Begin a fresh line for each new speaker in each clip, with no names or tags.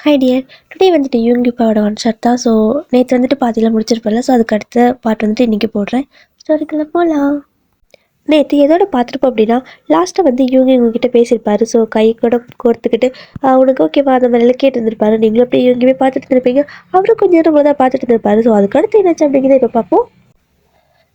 Hi dear. Today வந்துட்டு யூங்கிப்பாவோட one shot தான். So நேற்று வந்துட்டு பாதியில் முடிச்சிருப்பேன்ல. ஸோ அதுக்கு அடுத்த பாட்டு வந்துட்டு இன்றைக்கி போடுறேன். ஸ்டோரிக்குள்ளே போகலாம். நேற்று எதோட பார்த்துருப்போம் அப்படின்னா, லாஸ்ட்டாக வந்து யூங்கி உங்ககிட்ட பேசியிருப்பாரு. ஸோ கை கூட கோர்த்துக்கிட்டு உனக்கு ஓகேவா அந்த மாதிரிலாம் கேட்டுருந்துருப்பாரு. நீங்களும் அப்படியே யூங்கியுமே பார்த்துட்டு இருந்திருப்பீங்க. அவரும் கொஞ்சம் நேரம் போது தான் பார்த்துட்டு இருந்திருப்பாரு. ஸோ அதுக்கு அடுத்து என்னாச்சு அப்படிங்கிறத இப்போ பார்ப்போம்.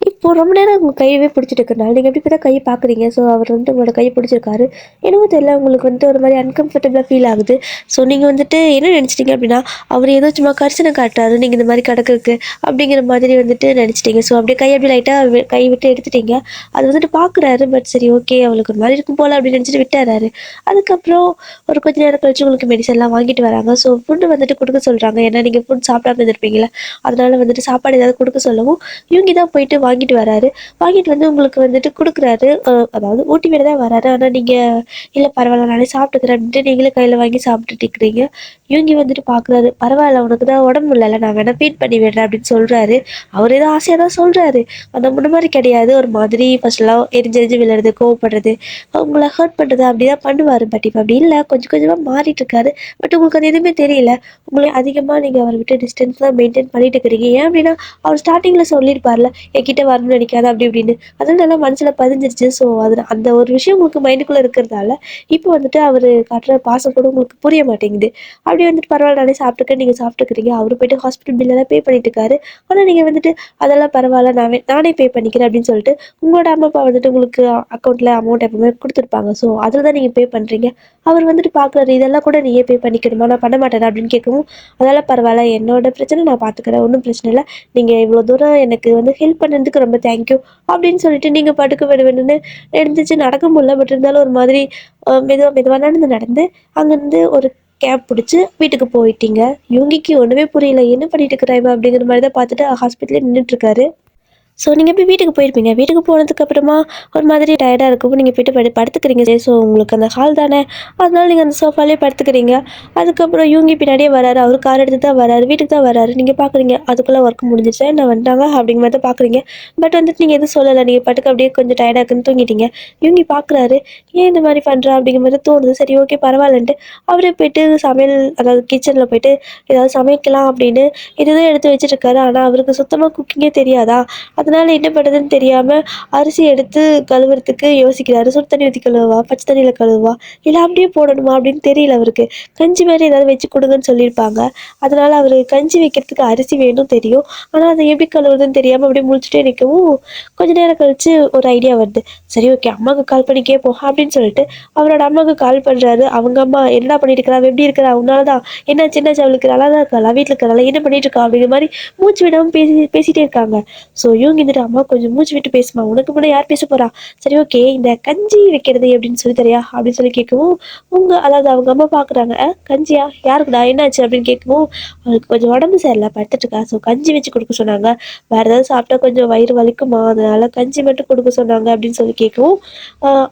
இப்போ ரொம்ப நேரம் உங்கள் கையவே பிடிச்சிட்டு இருக்கனால நீங்கள் எப்படி பார்த்தா கையை பார்க்குறீங்க. ஸோ அவர் வந்துட்டு உங்களோட கையை பிடிச்சிருக்காரு. என்னவோ தெரியல, உங்களுக்கு வந்துட்டு ஒரு மாதிரி அன்கம்ஃபர்டபுளாக ஃபீல் ஆகுது. ஸோ நீங்கள் வந்துட்டு என்ன நினச்சிட்டீங்க அப்படின்னா, அவர் ஏதோ சும்மா கரிசனை காட்டுறாரு நீங்கள் இந்த மாதிரி கிடக்குறக்கு அப்படிங்கிற மாதிரி வந்துட்டு நினச்சிட்டீங்க. ஸோ அப்படியே கை அப்படி லைட்டாக கை விட்டு எடுத்துட்டீங்க. அது வந்துட்டு பார்க்குறாரு. பட் சரி ஓகே, அவளுக்கு ஒரு மாதிரி இருக்கும் போல் அப்படின்னு நினச்சிட்டு விட்டுறாரு. அதுக்கப்புறம் ஒரு கொஞ்ச நேரம் கழிச்சு உங்களுக்கு மெடிசன்லாம் வாங்கிட்டு வராங்க. ஸோ ஃபுட்டு வந்துட்டு கொடுக்க சொல்கிறாங்க. ஏன்னா நீங்கள் ஃபுட் சாப்பிடாம இருந்திருப்பீங்களா, அதனால வந்துட்டு சாப்பாடு ஏதாவது கொடுக்க சொல்லவும் இவங்க தான் போயிட்டு வாங்கிட்டு வராரு. வாங்கிட்டு வந்து உங்களுக்கு வந்துட்டு கொடுக்குறாரு. அதாவது ஊட்டி விட தான் வராரு. ஆனால் நீங்கள் இல்லை பரவாயில்ல நானே சாப்பிட்டுக்கிறேன் அப்படின்ட்டு நீங்களே கையில் வாங்கி சாப்பிட்டுட்டு இருக்கிறீங்க. இவங்க வந்துட்டு பார்க்குறாரு. பரவாயில்ல உனக்கு தான் உடம்பு இல்லைல்ல, நான் வேணா ஃபீட் பண்ணி விடுறேன் அப்படின்னு சொல்கிறாரு. அவர் ஏதோ ஆசையாக தான் சொல்கிறாரு. அந்த முன்ன மாதிரி கிடையாது. ஒரு மாதிரி ஃபர்ஸ்ட்லாம் எரிஞ்செரிஞ்சு விழுறது, கோவப்படுறது, உங்களை ஹர்ட் பண்ணுறது அப்படி தான் பண்ணுவார். பட் இப்போ அப்படி இல்லை, கொஞ்சம் கொஞ்சமாக மாறிட்டு இருக்காரு. பட் உங்களுக்கு அது எதுவுமே தெரியல. உங்களை அதிகமாக நீங்கள் அவரை விட்டு டிஸ்டன்ஸ் தான் மெயின்டைன் பண்ணிட்டு இருக்கிறீங்க. ஏன் அப்படின்னா அவர் ஸ்டார்டிங்கில் சொல்லியிருப்பார்ல, என்கிட்ட வரணும்னு நினைக்காத அப்படி இப்படின்னு. அதெல்லாம் நல்லா மனசில் பதிஞ்சிருச்சு. ஸோ அது அந்த ஒரு விஷயம் உங்களுக்கு மைண்டுக்குள்ளே இருக்கிறதால இப்போ வந்துட்டு அவர் காட்டுற பாசம் கூட உங்களுக்கு புரிய மாட்டேங்குது. அப்படி வந்துட்டு பரவாயில்ல நானே சாப்பிட்டுக்க, நீங்கள் சாப்பிட்டுக்கிறீங்க. அவர் போயிட்டு ஹாஸ்பிட்டல் பில்லெல்லாம் பே பண்ணிட்டு இருக்காரு. ஆனால் நீங்கள் வந்துட்டு அதெல்லாம் பரவாயில்ல நானே பே பண்ணிக்கிறேன் அப்படின்னு சொல்லிட்டு உங்களோட அம்மா அப்பா வந்துட்டு உங்களுக்கு அக்கௌண்ட்டில் அமௌண்ட் எப்பவுமே கொடுத்துருப்பாங்க. ஸோ அதில் தான் நீங்கள் பே பண்ணுறீங்க. அவர் வந்துட்டு பார்க்குறாரு, இதெல்லாம் கூட நீயே பே பண்ணிக்கணுமா, நான் பண்ண மாட்டேன் அப்படின்னு கேட்கவும், அதெல்லாம் பரவாயில்ல என்னோட பிரச்சனை நான் பார்த்துக்கிறேன், ஒன்றும் பிரச்சனை இல்லை, நீங்கள் இவ்வளோ தூரம் எனக்கு வந்து ஹெல்ப் பண்ணதுக்கு ரொம்ப தேங்க்யூ அப்படின்னு சொல்லிட்டு நீங்கள் பாட்டுக்கு வேணும்னு எழுந்துச்சு நடக்க முடியல. பட் இருந்தாலும் ஒரு மாதிரி மெதுவாக மெதுவாக நடந்து அங்கேருந்து ஒரு கேப் பிடிச்சி வீட்டுக்கு போயிட்டீங்க. இவங்கிக்கு ஒன்றுமே புரியல, என்ன பண்ணிட்டு இருக்கிறாய்வா அப்படிங்கிற மாதிரி தான் பார்த்துட்டு ஹாஸ்பிட்டலே நின்றுட்டுருக்காரு. ஸோ நீங்கள் போய் வீட்டுக்கு போயிருப்பீங்க. வீட்டுக்கு போனதுக்கப்புறமா ஒரு மாதிரி டயர்டாக இருக்கும். நீங்கள் போய்ட்டு படுத்துக்கிறீங்க. ஸோ உங்களுக்கு அந்த ஹால் தானே, அதனால நீங்கள் அந்த சோஃபாலே படுத்துக்கிறீங்க. அதுக்கப்புறம் யூங்கி பின்னாடியே வராரு. அவர் கார் எடுத்து தான் வராரு, வீட்டுக்கு தான் வராரு. நீங்கள் பார்க்குறீங்க அதுக்குள்ளே ஒர்க் முடிஞ்சிச்சு, என்ன வந்துட்டாங்க அப்படிங்கிற மாதிரி தான் பார்க்குறீங்க. பட் வந்துட்டு நீங்கள் எதுவும் சொல்லலை. நீங்கள் பாட்டுக்கு அப்படியே கொஞ்சம் டயர்டாக இருக்குன்னு தூங்கிட்டீங்க. யூங்கி பார்க்குறாரு, ஏன் இந்த மாதிரி பண்ணுறா அப்படிங்கிற மாதிரி தோணுது. சரி ஓகே பரவாயில்லன்ட்டு அவரே போய்ட்டு சமையல், அதாவது கிச்சனில் போய்ட்டு ஏதாவது சமைக்கலாம் அப்படின்னு இதுதான் எடுத்து வச்சுருக்காரு. ஆனால் அவருக்கு சுத்தமாக குக்கிங்கே தெரியாதா, அதனால என்ன பண்ணுறதுன்னு தெரியாமல் அரிசி எடுத்து கழுவுறதுக்கு யோசிக்கிறாரு. சுடு தண்ணி ஊற்றி கழுவா, பச்சை தண்ணியில் கழுவா, இல்லை அப்படியே போடணுமா அப்படின்னு தெரியல அவருக்கு. கஞ்சி மாதிரி ஏதாவது வச்சு கொடுங்கன்னு சொல்லியிருப்பாங்க. அதனால் அவர் கஞ்சி வைக்கிறதுக்கு அரிசி வேணும் தெரியும். ஆனால் அதை எப்படி கழுவுறதுன்னு தெரியாமல் அப்படியே முழிச்சுட்டே நிற்கவும் கொஞ்ச நேரம் கழித்து ஒரு ஐடியா வருது. சரி ஓகே அம்மாவுக்கு கால் பண்ணி கேட்போம் அப்படின்னு சொல்லிட்டு அவரோட அம்மாவுக்கு கால் பண்ணுறாரு. அவங்க அம்மா என்ன பண்ணிட்டு இருக்கிறா, எப்படி இருக்கிறா, உன்னால தான் என்னாச்சு அவளுக்கு நல்லா தான் இருக்காளா, வீட்டில் இருக்கிறாளா, என்ன பண்ணிட்டு இருக்கா அப்படிங்கிற மாதிரி மூச்சு விடாமல் பேசிகிட்டே இருக்காங்க. ஸோ இவங்க இருந்துட்டு அம்மா கொஞ்சம் மூச்சு விட்டு பேசுமா, உனக்கு முன்னாடி யார் பேச போறா, சரி ஓகே இந்த கஞ்சி வைக்கிறது எப்படின்னு சொல்லி தரியா அப்படின்னு சொல்லி கேட்கவும் அதாவது அவங்க அம்மா பார்க்குறாங்க. கஞ்சியா யாருக்குடா என்னாச்சு அப்படின்னு கேட்கவும் அவளுக்கு கொஞ்சம் உடம்பு சரியில்லை படுத்துட்டு இருக்கா. ஸோ கஞ்சி வச்சு கொடுக்க சொன்னாங்க. வேற ஏதாவது சாப்பிட்டா கொஞ்சம் வயிறு வலிக்குமா, அதனால கஞ்சி மட்டும் கொடுக்க சொன்னாங்க அப்படின்னு சொல்லி கேட்கவும்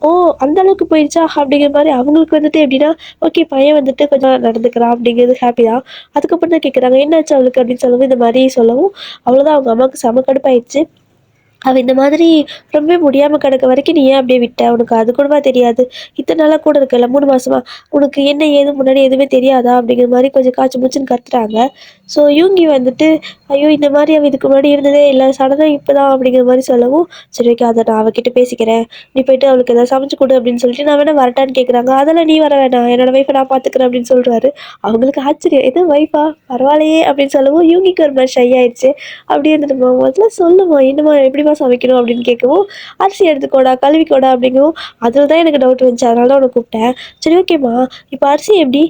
ஓ அந்த அளவுக்கு போயிடுச்சா அப்படிங்கிற மாதிரி அவங்களுக்கு வந்துட்டு எப்படின்னா ஓகே பையன் வந்துட்டு கொஞ்சம் நடந்துக்கிறான் அப்படிங்கிறது ஹாப்பி தான். அதுக்கப்புறம் தான் கேட்குறாங்க என்னாச்சு அவளுக்கு அப்படின்னு சொல்லவும் இந்த மாதிரி சொல்லவும் அவ்வளோதான் அவங்க அம்மாவுக்கு செம கடுப்பாயிடுச்சு. அவள் இந்த மாதிரி ரொம்ப முடியாமல் கிடக்க வரைக்கும் நீ ஏன் அப்படியே விட்ட, உனக்கு அது கூடவா தெரியாது, இத்தனை நாளாக கூட இருக்கல 3 மாசமா, உனக்கு என்ன ஏது முன்னாடி எதுவுமே தெரியாதா அப்படிங்கிற மாதிரி கொஞ்சம் காய்ச்சி மூச்சுன்னு கத்துறாங்க. ஸோ யூங்கி வந்துட்டு ஐயோ இந்த மாதிரி அவள் இதுக்கு முன்னாடி இருந்ததே இல்லை, சடனாக இப்போ தான் அப்படிங்கிற மாதிரி சொல்லவும் சரி ஓகே அதை நான் அவகிட்ட பேசிக்கிறேன், நீ போயிட்டு அவளுக்கு எதாவது சமைச்சு கொடு அப்படின்னு சொல்லிட்டு நான் வேணா வரட்டான்னு கேட்குறாங்க. அதெல்லாம் நீ வர வேணாம், என்னோட ஒய்ஃபை நான் பார்த்துக்கிறேன் அப்படின்னு சொல்கிறாரு. அவங்களுக்கு ஆச்சரியம், எது ஒய்ஃபா பரவாயில்லையே அப்படின்னு சொல்லவும் யூங்கிக்கு ஒரு மாதிரி ஷை ஆயிடுச்சு. அப்படியே இருந்துட்டு முதல்ல சொல்லுமா என்னம்மா எப்படிமா சமைக்கணும் அப்படின்னு கேட்கவும் அரிசி எடுத்துக்கோடா கழுவிக்கோடா அப்படிங்கவும் அதில் தான் எனக்கு டவுட் வந்துச்சு, அதனால தான் உனக்கு கூப்பிட்டேன். சரி ஓகேம்மா இப்போ அரிசி எப்படி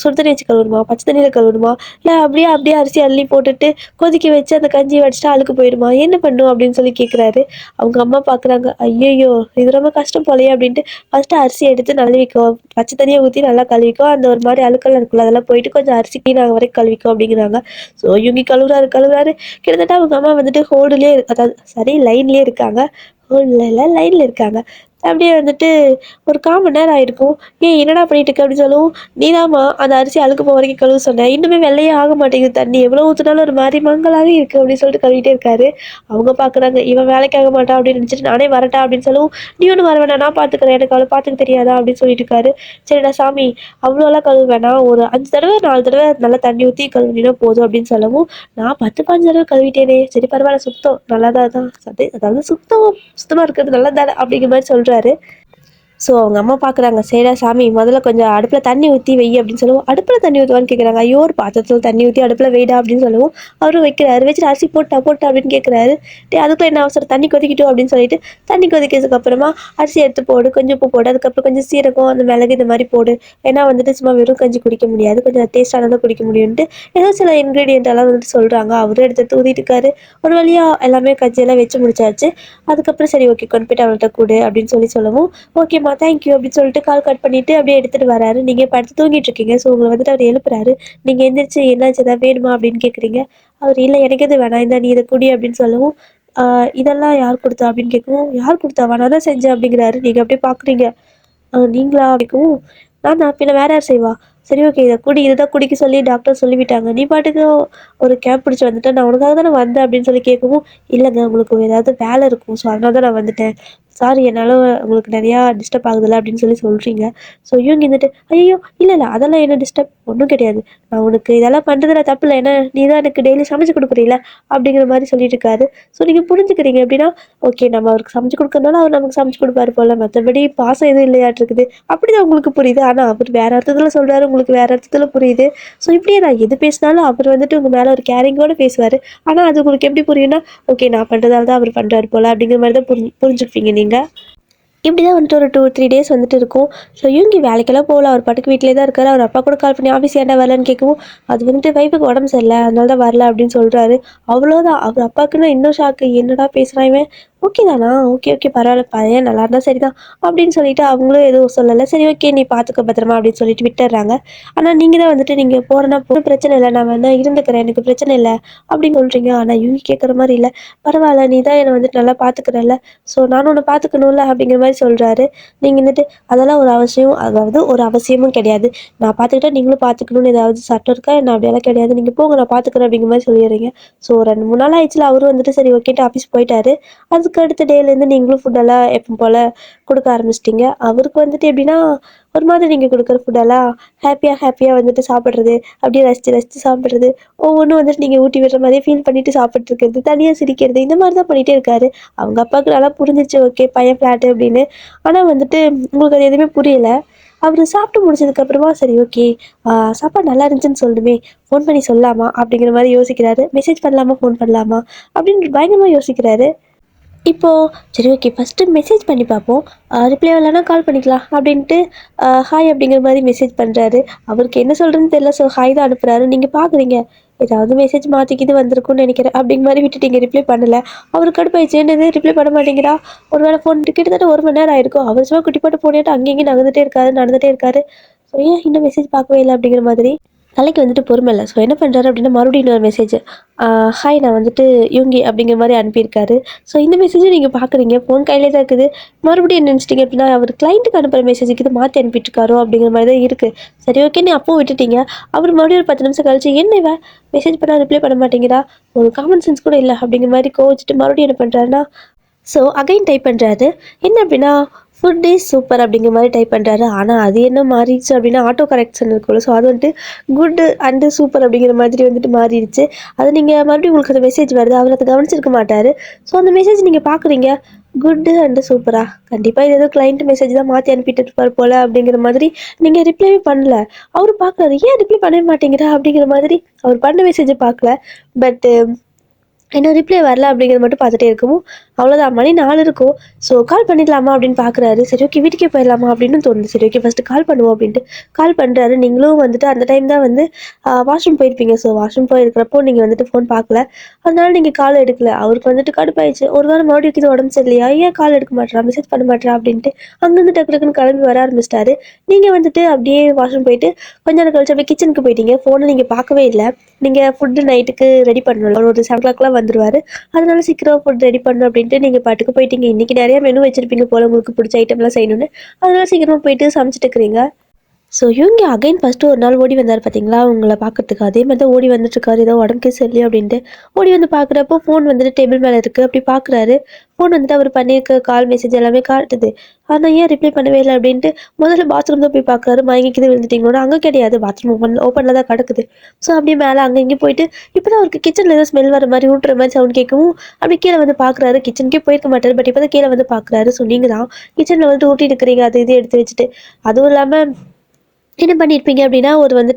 சுடு தண்ணி வச்சு கழுவணுமா, பச்சை தண்ணியில் கழுவணுமா, இல்லை அப்படியே அப்படியே அரிசி அள்ளி போட்டுட்டு கொதிக்க வச்சு அந்த கஞ்சி வடிச்சிட்டு அழுக்கு போயிடுமா, என்ன பண்ணும் அப்படின்னு சொல்லி கேட்குறாரு. அவங்க அம்மா பார்க்குறாங்க, ஐயோ இது ரொம்ப கஷ்டம் போலையே அப்படின்ட்டு ஃபஸ்ட்டு அரிசி எடுத்து நழுவிக்கோ, பச்சை தண்ணியை ஊற்றி நல்லா கழுவிக்கோ, அந்த ஒரு மாதிரி அழுக்கெல்லாம் இருக்குல்ல அதெல்லாம் போயிட்டு கொஞ்சம் அரிசி கீழே வரைக்கும் கழுவிக்கோ அப்படிங்கிறாங்க. ஸோ இவங்க கழுவுறாரு. கிட்டத்தட்ட அவங்க அம்மா வந்துட்டு ஹோடுலேயே, அதாவது சரி லைன்லேயே இருக்காங்க, ஹோல்ல இல்லை லைனில் இருக்காங்க. அப்படியே வந்துட்டு ஒரு 1/4 மணி நேரம் ஆயிருக்கும். "ஏய் என்னடா பண்ணிட்டு இருக்க?" அப்படின்னு சொல்லவும், "நீதாம்மா அந்த அரிசி அழுக்கு போக வரைக்கும் கழுவ சொன்ன. இன்னுமே வெள்ளையே ஆக மாட்டேங்குது தண்ணி. எவ்வளோ ஊத்துனாலும் ஒரு மாரி மங்கலாவே இருக்கு." அப்படின்னு சொல்லிட்டு கழுவிட்டே இருக்காரு. அவங்க பார்க்குறாங்க, "இவன் வேலைக்கு ஆக மாட்டான்." அப்படின்னு நினைச்சுட்டு, "நானே வரட்டா?" அப்படின்னு சொல்லவும், "நீ ஒண்ணும் வர வேணாம். நான் பார்த்துக்கிறேன். எனக்கு அவள பார்த்துக்க தெரியாதா?" அப்படின்னு சொல்லிட்டு இருக்காரு. "சரிடா சாமி, அவ்வளோலாம் கழுவ வேணாம். ஒரு 5 தடவ 4 தடவ நல்லா தண்ணி ஊத்தி கழுவினீன்னா போதும்." அப்படின்னு சொல்லவும், "நான் 10, 15 தடவ கழுவிட்டேனே. சரி பரவால்ல சுத்தம். நல்லாதான் தான். அதாவது சுத்தமா இருக்கிறது நல்லது தானே." அப்படிங்கிற மாரி சொல்றாரு. ஸோ அவங்க அம்மா பார்க்குறாங்க. "சரிடா சாமி முதல்ல கொஞ்சம் அடுப்புல தண்ணி ஊத்தி வை" அப்படின்னு சொல்லவும், "அடுப்புல தண்ணி ஊத்தவான்னு?" கேட்குறாங்க. "ஐயோ! ஒரு பாத்திரத்துல தண்ணி ஊத்தி அடுப்புல வைடா" அப்படின்னு சொல்லவும், அவரும் வைக்கிறாரு. வச்சுட்டு "அரிசி போட்டா?" அப்படின்னு கேட்குறாரு. "டேய் அதுக்குள்ள என்ன அவசரம்? தண்ணி கொதிக்கட்டும்" அப்படின்னு சொல்லிட்டு, தண்ணி கொதிக்கிறதுக்கு அப்புறமா அரிசி எடுத்து போடு, கொஞ்சம் உப்பு போடு, அதுக்கப்புறம் கொஞ்சம் சீரகம், அந்த மிளகு இந்த மாரி போடு. ஏன்னா வந்துட்டு சும்மா வெறும் கஞ்சி குடிக்க முடியாது. கொஞ்சம் டேஸ்ட்டானதா குடிக்க முடியும்ன்ட்டு ஏதோ சில இன்கிரீடியன்ட் எல்லாம் வந்துட்டு சொல்றாங்க. அவரும் எடுத்து ஊத்திட்டு இருக்காரு. ஒரு வழியா எல்லாமே கஞ்சியெல்லாம் வச்சு முடிச்சாச்சு. அதுக்கப்புறம் "சரி ஓகே கொண்டு போயிட்டு அவள்ட்ட குடு" அப்படின்னு சொல்லவும், "ஓகேம்மா தேங்க்யூ" அப்படின்னு சொல்லிட்டு கால் கட் பண்ணிட்டு அப்படியே எடுத்துட்டு வராரு. நீங்க படுத்து தூங்கிட்டு இருக்கீங்க. ஸோ உங்கள வந்துட்டு அவரு எழுப்புறாரு. நீங்க எந்திரிச்சு "என்னாச்சு ஏதாவது வேணுமா?" அப்படின்னு கேட்குறீங்க. அவரு "இல்ல எனக்கு எதுவும் வேணாம். இந்தா நீ இத குடி" அப்படின்னு சொல்லவும், "ஆ இதெல்லாம் யார் குடுத்தா?" அப்படின்னு கேட்கவும், "யார் குடுத்தாவா? நான் தான் செஞ்சேன்" அப்படிங்கிறாரு. நீங்க அப்படியே பார்க்குறீங்க. நீங்களா?" அப்படிங்கவும், "நானா? பின்ன வேற யார் செய்வா? சரி ஓகே இத குடி. இதுதான் குடிக்க சொல்லி டாக்டர் சொல்லிவிட்டாங்க. நீ பாட்டுக்கு ஒரு கேப் பிடிச்சு வந்துட்ட. நான் உனக்காக தானே வந்தேன்" அப்படின்னு சொல்லி கேட்கவும், "இல்லங்க உங்களுக்கு ஏதாவது வேலை இருக்கும். ஸோ அதனால தான் நான் வந்துட்டேன். சாரி என்னால உங்களுக்கு நெறையா டிஸ்டர்ப் ஆகுதுல்ல" அப்படின்னு சொல்றீங்க. ஸோ இவங்க இருந்துட்டு, "ஐயய்யோ! இல்ல அதெல்லாம் என்ன டிஸ்டர்ப் ஒண்ணும் கிடையாது. நான் உனக்கு இதெல்லாம் பண்றதுல தப்பில்ல. ஏன்னா நீ தான் எனக்கு டெய்லி சமைச்சு குடுக்குறீல" அப்படிங்கிற மாரி சொல்லிட்டு இருக்காரு. ஸோ நீங்க புரிஞ்சுக்கிறீங்க எப்படின்னா, ஓகே நம்ம அவருக்கு சமைச்சு குடுக்கறனால அவர் நமக்கு சமைச்சு குடுப்பாரு போல. மத்தபடி பாசம் எதுவும் இல்லையாட்ருக்குது. அப்படிதான் உங்களுக்கு புரியுது. ஆனா அவரு வேற அர்த்தத்துல சொல்றாரு. உங்களுக்கு வேற அர்த்தத்துல புரியுது. ஸோ இப்படியே தான் எது பேசினாலும் அவர் வந்துட்டு உங்க மேல ஒரு கேரிங்கோட பேசுவாரு. ஆனா அது உங்களுக்கு எப்படி புரியும்னா, ஓகே நான் பண்றதால தான் அவரு பண்றாரு போல அப்படிங்கிற மாரி தான் புரிஞ்சுப்பீங்க நீங்க. இப்படி தான் வந்துட்டு ஒரு 2, 3 டேஸ் வந்துட்டு இருக்கும். ஸோ யூங்கி வேலைக்கெல்லாம் போகல. அவர் பாட்டுக்கு வீட்லயே தான் இருக்காரு. அவர் அப்பா கூட கால் பண்ணி ஆஃபீஸ் ஏன்டா வரலன்னு கேட்கவும், அது வந்துட்டு வைஃபுக்கு உடம்பு சரியில்ல. அதனால தான் வரல அப்படின்னு சொல்றாரு. அவ்வளோதான். அவர் அப்பாவுக்குன்னா இன்னும் ஷாக்கு. என்னடா பேசுறான் இவன்? ஓகே தானா? ஓகே, ஓகே பரவாயில்ல. பையன் நல்லா இருந்தா சரிதான். அப்படின்னு சொல்லிட்டு அவங்களும் எதுவும் சொல்லல. சரி ஓகே நீ பார்த்துக்கோ பத்திரமா அப்படின்னு சொல்லிட்டு விட்டுர்றாங்க. ஆனா நீங்க தான் வந்துட்டு நீங்க போறேன்னா ஒண்ணும் பிரச்சனை இல்ல. நான் வேணா இருந்துக்கிறேன். எனக்கு பிரச்சனை இல்ல. அப்படின்னு சொல்றீங்க. ஆனா யூங்கி கேட்குற மாரி இல்ல. பரவாயில்ல. நீ தான் என்ன வந்துட்டு நல்லா பார்த்துக்கிறல்ல. ஸோ நானும் உன்ன பார்த்துக்கணும்ல அப்படிங்கிற மாரி சொல்றாரு. நீங்க வந்துட்டு அதெல்லாம் ஒரு அவசியம் அதாவது ஒரு அவசியமும் கிடையாது. நான் பார்த்துக்கிட்டா நீங்களும் பார்த்துக்கணும்னு ஏதாவது சட்டம் இருக்கா என்ன? அப்படியெல்லாம் கிடையாது. நீங்க போங்க நான் பார்த்துக்கிறேன் அப்படிங்கிற மாரி சொல்லிடுறீங்க. ஸோ 2, 3 நாள் ஆயிடுச்சுல அவரும் வந்துட்டு சரி ஓகேன்ட்டு ஆஃபீஸ் போயிட்டாரு. அதுக்கு அடுத்த டேலேருந்து நீங்களும் ஃபுட்டெல்லாம் எப்பவும் போல குடுக்க ஆரம்பிச்சிட்டீங்க. அவருக்கு வந்துட்டு எப்படின்னா, ஒரு மாதிரி நீங்க குடுக்குற ஃபுட்டெல்லாம் ஹேப்பியா வந்துட்டு சாப்பிடுறது, அப்படியே ரசிச்சு ரசிச்சு சாப்பிடுறது, ஒவ்வொன்னும் வந்துட்டு நீங்க ஊட்டி விடுற மாரியே ஃபீல் பண்ணிட்டு சாப்பிட்டு இருக்கிறது, தனியா சிரிக்கிறது, இந்த மாரி தான் பண்ணிட்டே இருக்காரு. அவங்க அப்பாவுக்கு நல்லா புரிஞ்சிருச்சு ஓகே பையன் ஃப்ளாட்டு அப்படின்னு. ஆனா வந்துட்டு உங்களுக்கு அது எதுவுமே புரியல. அவரு சாப்பிட்டு முடிச்சதுக்கப்புறமா சரி ஓகே, சாப்பாடு நல்லா இருந்துச்சுன்னு சொல்லணுமே, ஃபோன் பண்ணி சொல்லலாமா? அப்படிங்கிற மாரி யோசிக்கிறாரு. மெசேஜ் பண்ணலாமா? ஃபோன் பண்ணலாமா? அப்படின்னு பயங்கரமா யோசிக்கிறாரு. இப்போ சரி ஓகே ஃபஸ்ட்டு மெசேஜ் பண்ணி பார்ப்போம். ரிப்ளை வரலன்னா கால் பண்ணிக்கலாம் அப்படின்ட்டு ஹாய் அப்படிங்கிற மாரி மெசேஜ் பண்றாரு. அவருக்கு என்ன சொல்றதுன்னு தெரியல. ஸோ ஹாய் தான் அனுப்புறாரு. நீங்க பார்க்குறீங்க. ஏதாவது மெசேஜ் மாத்தி கீத்தி வந்திருக்கும்னு நெனைக்கிறேன். அப்படிங்கிற மாரி விட்டுட்டீங்க. ரிப்ளை பண்ணல. அவருக்கு கடுப்பாயிடுச்சு. என்னது ரிப்ளை பண்ண மாட்டேங்கிறா? ஒரு வேளை ஃபோன் கிட்டத்தட்ட 1 மணி நேரம் ஆயிருக்கும். அவர் சும்மா குட்டி போட்டு ஃபோனையாட்டும் அங்கேயும் இங்கேயும் நடந்துட்டே இருக்காரு. ஸோ ஏன் இன்னும் மெசேஜ் பார்க்கவே இல்ல அப்படிங்கிற மாதிரி. தலைக்கு வந்துட்டு பொறுமை இல்ல. ஸோ என்ன பண்றாரு அப்படின்னா, மறுபடியும் இன்னொரு மெசேஜ். ஹாய் நான் வந்துட்டு யூங்கி அப்படிங்கிற மாரி அனுப்பியிருக்காரு. ஸோ இந்த மெசேஜும் நீங்க பார்க்குறீங்க. ஃபோன் கையிலே தான் இருக்குது. மறுபடியும் என்ன நினச்சிட்டீங்க அப்படின்னா, அவர் கிளையண்ட்டுக்கு அனுப்புற மெசேஜுக்கு இது மாத்தி அனுப்பிட்டுருக்காரோ அப்படிங்கிற மாரி தான் இருக்கு. சரி ஓகேன்னு அப்பவும் விட்டுட்டீங்க. அவர் மறுபடியும் ஒரு 10 நிமிஷம் கழிச்சு, என்ன இவ மெசேஜ் பண்ணா ரிப்ளை பண்ண மாட்டேங்கிறா? ஒரு காமன் சென்ஸ் கூட இல்ல அப்படிங்கிற மாரி கோவிச்சுட்டு மறுபடியும் என்ன பண்றாருன்னா, ஸோ அகைன் டைப் பண்ணுறாரு. என்ன அப்படின்னா, ஃபுட் இஸ் சூப்பர் அப்படிங்கிற மாதிரி டைப் பண்ணுறாரு. ஆனால் அது என்ன மாறிடுச்சு அப்படின்னா, ஆட்டோ கரெக்ஷன் இருக்குல்ல. ஸோ அது வந்துட்டு குட் அண்டு சூப்பர் அப்படிங்கிற மாதிரி வந்துட்டு மாறிடுச்சு. அது நீங்கள் மறுபடியும் உங்களுக்கு அந்த மெசேஜ் வருது. அவர் அதை கவனிச்சிருக்க மாட்டார். ஸோ அந்த மெசேஜ் நீங்கள் பார்க்குறீங்க. குட்டு அண்டு சூப்பரா கண்டிப்பாக இது ஏதோ கிளைண்ட் மெசேஜ் தான் மாற்றி அனுப்பிட்டு இருப்பார் போல் அப்படிங்கிற மாதிரி நீங்கள் ரிப்ளைவே பண்ணல. அவர் பார்க்குறாரு. ஏன் ரிப்ளை பண்ணவே மாட்டேங்கிறா அப்படிங்கிற மாதிரி அவர் பண்ண மெசேஜை பார்க்கல. பட்டு இன்னும் ரிப்ளை வரல அப்படிங்கிறது மட்டும் பார்த்துட்டே இருக்கவும், அவ்வளோதான் மணி 4 இருக்கும். ஸோ கால் பண்ணிடலாமா அப்படின்னு பார்க்குறாரு. சரி ஓகே வீட்டுக்கே போயிடலாமா அப்படின்னு தோணுது. சரி ஓகே ஃபஸ்ட்டு கால் பண்ணுவோம் அப்படின்ட்டு கால் பண்ணுறாரு. நீங்களும் வந்துட்டு அந்த டைம் தான் வந்து வாஷ்ரூம் போயிருப்பீங்க. ஸோ வாஷ்ரூம் போயிருக்கிறப்போ நீங்கள் வந்துட்டு ஃபோன் பார்க்கல. அதனால நீங்கள் கால் எடுக்கல. அவருக்கு வந்துட்டு கடுப்பாயிடுச்சு. ஒரு வாரம் மறுபடியும் இது உடம்பு சரியில்லையா? ஏன் கால் எடுக்க மாட்றா? மெசேஜ் பண்ண மாட்றா? அப்படின்ட்டு அங்கேருந்து டக்கு டக்குன்னு கிளம்பி வர ஆரம்பிச்சிட்டாரு. நீங்கள் வந்துட்டு அப்படியே வாஷ்ரூம் போயிட்டு கொஞ்ச நேரம் கழிச்சு அப்படியே கிச்சனுக்கு போயிட்டீங்க. ஃபோனை நீங்கள் பார்க்கவே இல்ல. நீங்க ஃபுட்டு நைட்டுக்கு ரெடி பண்ணணும்ல. ஒரு 7:00லாம் வந்துருவாரு. அதனால சீக்கிரம் ஃபுட் ரெடி பண்ணணும் அப்படின்ட்டு நீங்க பாட்டுக்கு போயிட்டீங்க. இன்னைக்கு நிறைய மெனு வச்சிருப்பீங்க போல உங்களுக்கு பிடிச்ச ஐட்டம்லாம் செய்யணும்னு. அதனால சீக்கிரமா போயிட்டு சமைச்சிட்டு இருக்கிறீங்க. ஸோ இவங்க அகைன் ஃபஸ்ட்டு ஒரு நாள் ஓடி வந்தார் பார்த்தீங்களா உங்களை பார்க்கறதுக்கு. அதே மாதிரி தான் ஓடி வந்துட்டுருக்காரு. ஏதோ உடம்புக்கே சரியில்லையே அப்படின்ட்டு. ஓடி வந்து பார்க்குறப்போ ஃபோன் வந்துட்டு டேபிள் மேலே இருக்குது. அப்படி பார்க்குறாரு. ஃபோன் வந்துட்டு அவர் பண்ணியிருக்க கால் மெசேஜ் எல்லாமே காட்டுது. ஆனால் ஏன் ரிப்ளை பண்ணவே இல்லை அப்படின்ட்டு முதல்ல பாத்ரூம் தான் போய் பார்க்குறாரு. மயங்கிக்கிது விழுந்துட்டீங்களோட அங்கே கிடையாது. பாத்ரூம் ஓப்பனில் தான் கிடக்குது. ஸோ அப்படியே மேலே அங்கே இங்கே போயிட்டு இப்போ தான் அவருக்கு கிச்சனில் ஏதோ ஸ்மெல் வர மாதிரி ஊட்டுற மாதிரி சவுண்ட் கேட்கவும் அப்படி கீழே வந்து பார்க்குறாரு. கிச்சனுக்கே போயிருக்க மாட்டார். பட் இப்போ தான் கீழே வந்து பார்க்குறாரு. ஸோ நீங்கள் தான் கிச்சனில் வந்துட்டு ஊட்டிட்டு இருக்கிறீங்க அது இது எடுத்து வச்சுட்டு. அதுவும் இல்லாமல் என்ன பண்ணியிருப்பீங்க அப்படின்னா,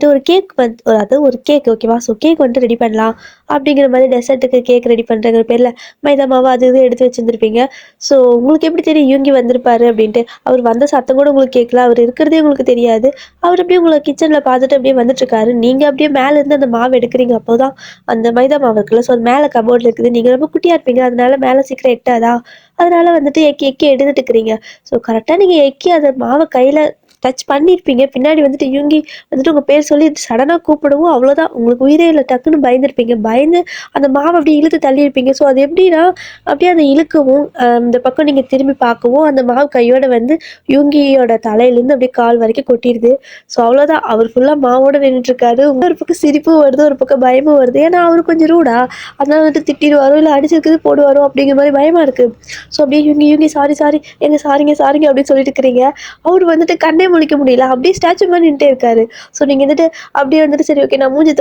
ஒரு கேக் அதாவது ஒரு கேக் ஓகேவா? ஸோ கேக் வந்துட்டு ரெடி பண்ணலாம் அப்படிங்கிற மாதிரி டெசர்ட்டுக்கு கேக் ரெடி பண்ணுறங்கிற பேரில் மைதா மாவு அது இது எடுத்து வச்சுருந்துருப்பீங்க. ஸோ உங்களுக்கு எப்படி தெரியும் யூங்கி வந்திருப்பாரு அப்படின்ட்டு? அவர் வந்த சத்தம் கூட உங்களுக்கு கேட்கல. அவர் இருக்கிறதே உங்களுக்கு தெரியாது. அவர் அப்படியே உங்களை கிச்சனில் பார்த்துட்டு அப்படியே வந்துட்டுருக்காரு. நீங்கள் அப்படியே மேலேருந்து அந்த மாவு எடுக்கிறீங்க. அப்போ தான் அந்த மைதா மாவு இருக்குல்ல, ஸோ அது மேலே கபோர்டில் இருக்குது. நீங்கள் ரொம்ப குட்டியாக இருப்பீங்க. அதனால மேலே சீக்கிரம் எட்டாதா? அதனால வந்துட்டு எக்கி எக்கி எடுத்துட்டு இருக்கிறீங்க. ஸோ கரெக்டாக நீங்கள் எக்கி அந்த மாவை கையில் டச் பண்ணியிருப்பீங்க. பின்னாடி வந்துட்டு யூங்கி வந்துட்டு உங்கள் பேர் சொல்லி சடனாக கூப்பிடவும் அவ்வளோதான். உங்களுக்கு உயிரே இல்லை. டக்குன்னு பயந்துருப்பீங்க. பயந்து அந்த மாவை அப்படியே இழுத்து தள்ளியிருப்பீங்க. ஸோ அது எப்படின்னா அப்படியே அதை இழுக்கவும் இந்த பக்கம் நீங்கள் திரும்பி பார்க்கவும் அந்த மாவு கையோட வந்து யூங்கியோட தலையிலேருந்து அப்படியே கால் வரைக்கும் கொட்டிடுது. ஸோ அவ்வளோதான். அவர் ஃபுல்லாக மாவோட நின்றுட்டுருக்காரு. ஒரு பக்கம் சிரிப்பும் வருது, ஒரு பக்கம் பயமும் வருது. ஏன்னா அவர் கொஞ்சம் ரூடா, அதனால வந்துட்டு திட்டிடுவாரோ இல்லை அடிச்சிருக்குது போடுவாரோ அப்படிங்கிற மாதிரி பயமாக இருக்குது. ஸோ அப்படியே யூங்கி யூங்கி சாரி சாரி எங்க சாரிங்க சாரிங்க அப்படின்னு சொல்லிட்டு இருக்கிறீங்க. அவர் வந்துட்டு கண்ணே முழிக்க முடியல. அப்படியே ஸ்டாச்சு மாதிரி நின்றுட்டே இருக்காரு. ஸோ நீங்கள் வந்துட்டு அப்படியே வந்துட்டு சரி ஓகே நான் மூஞ்சி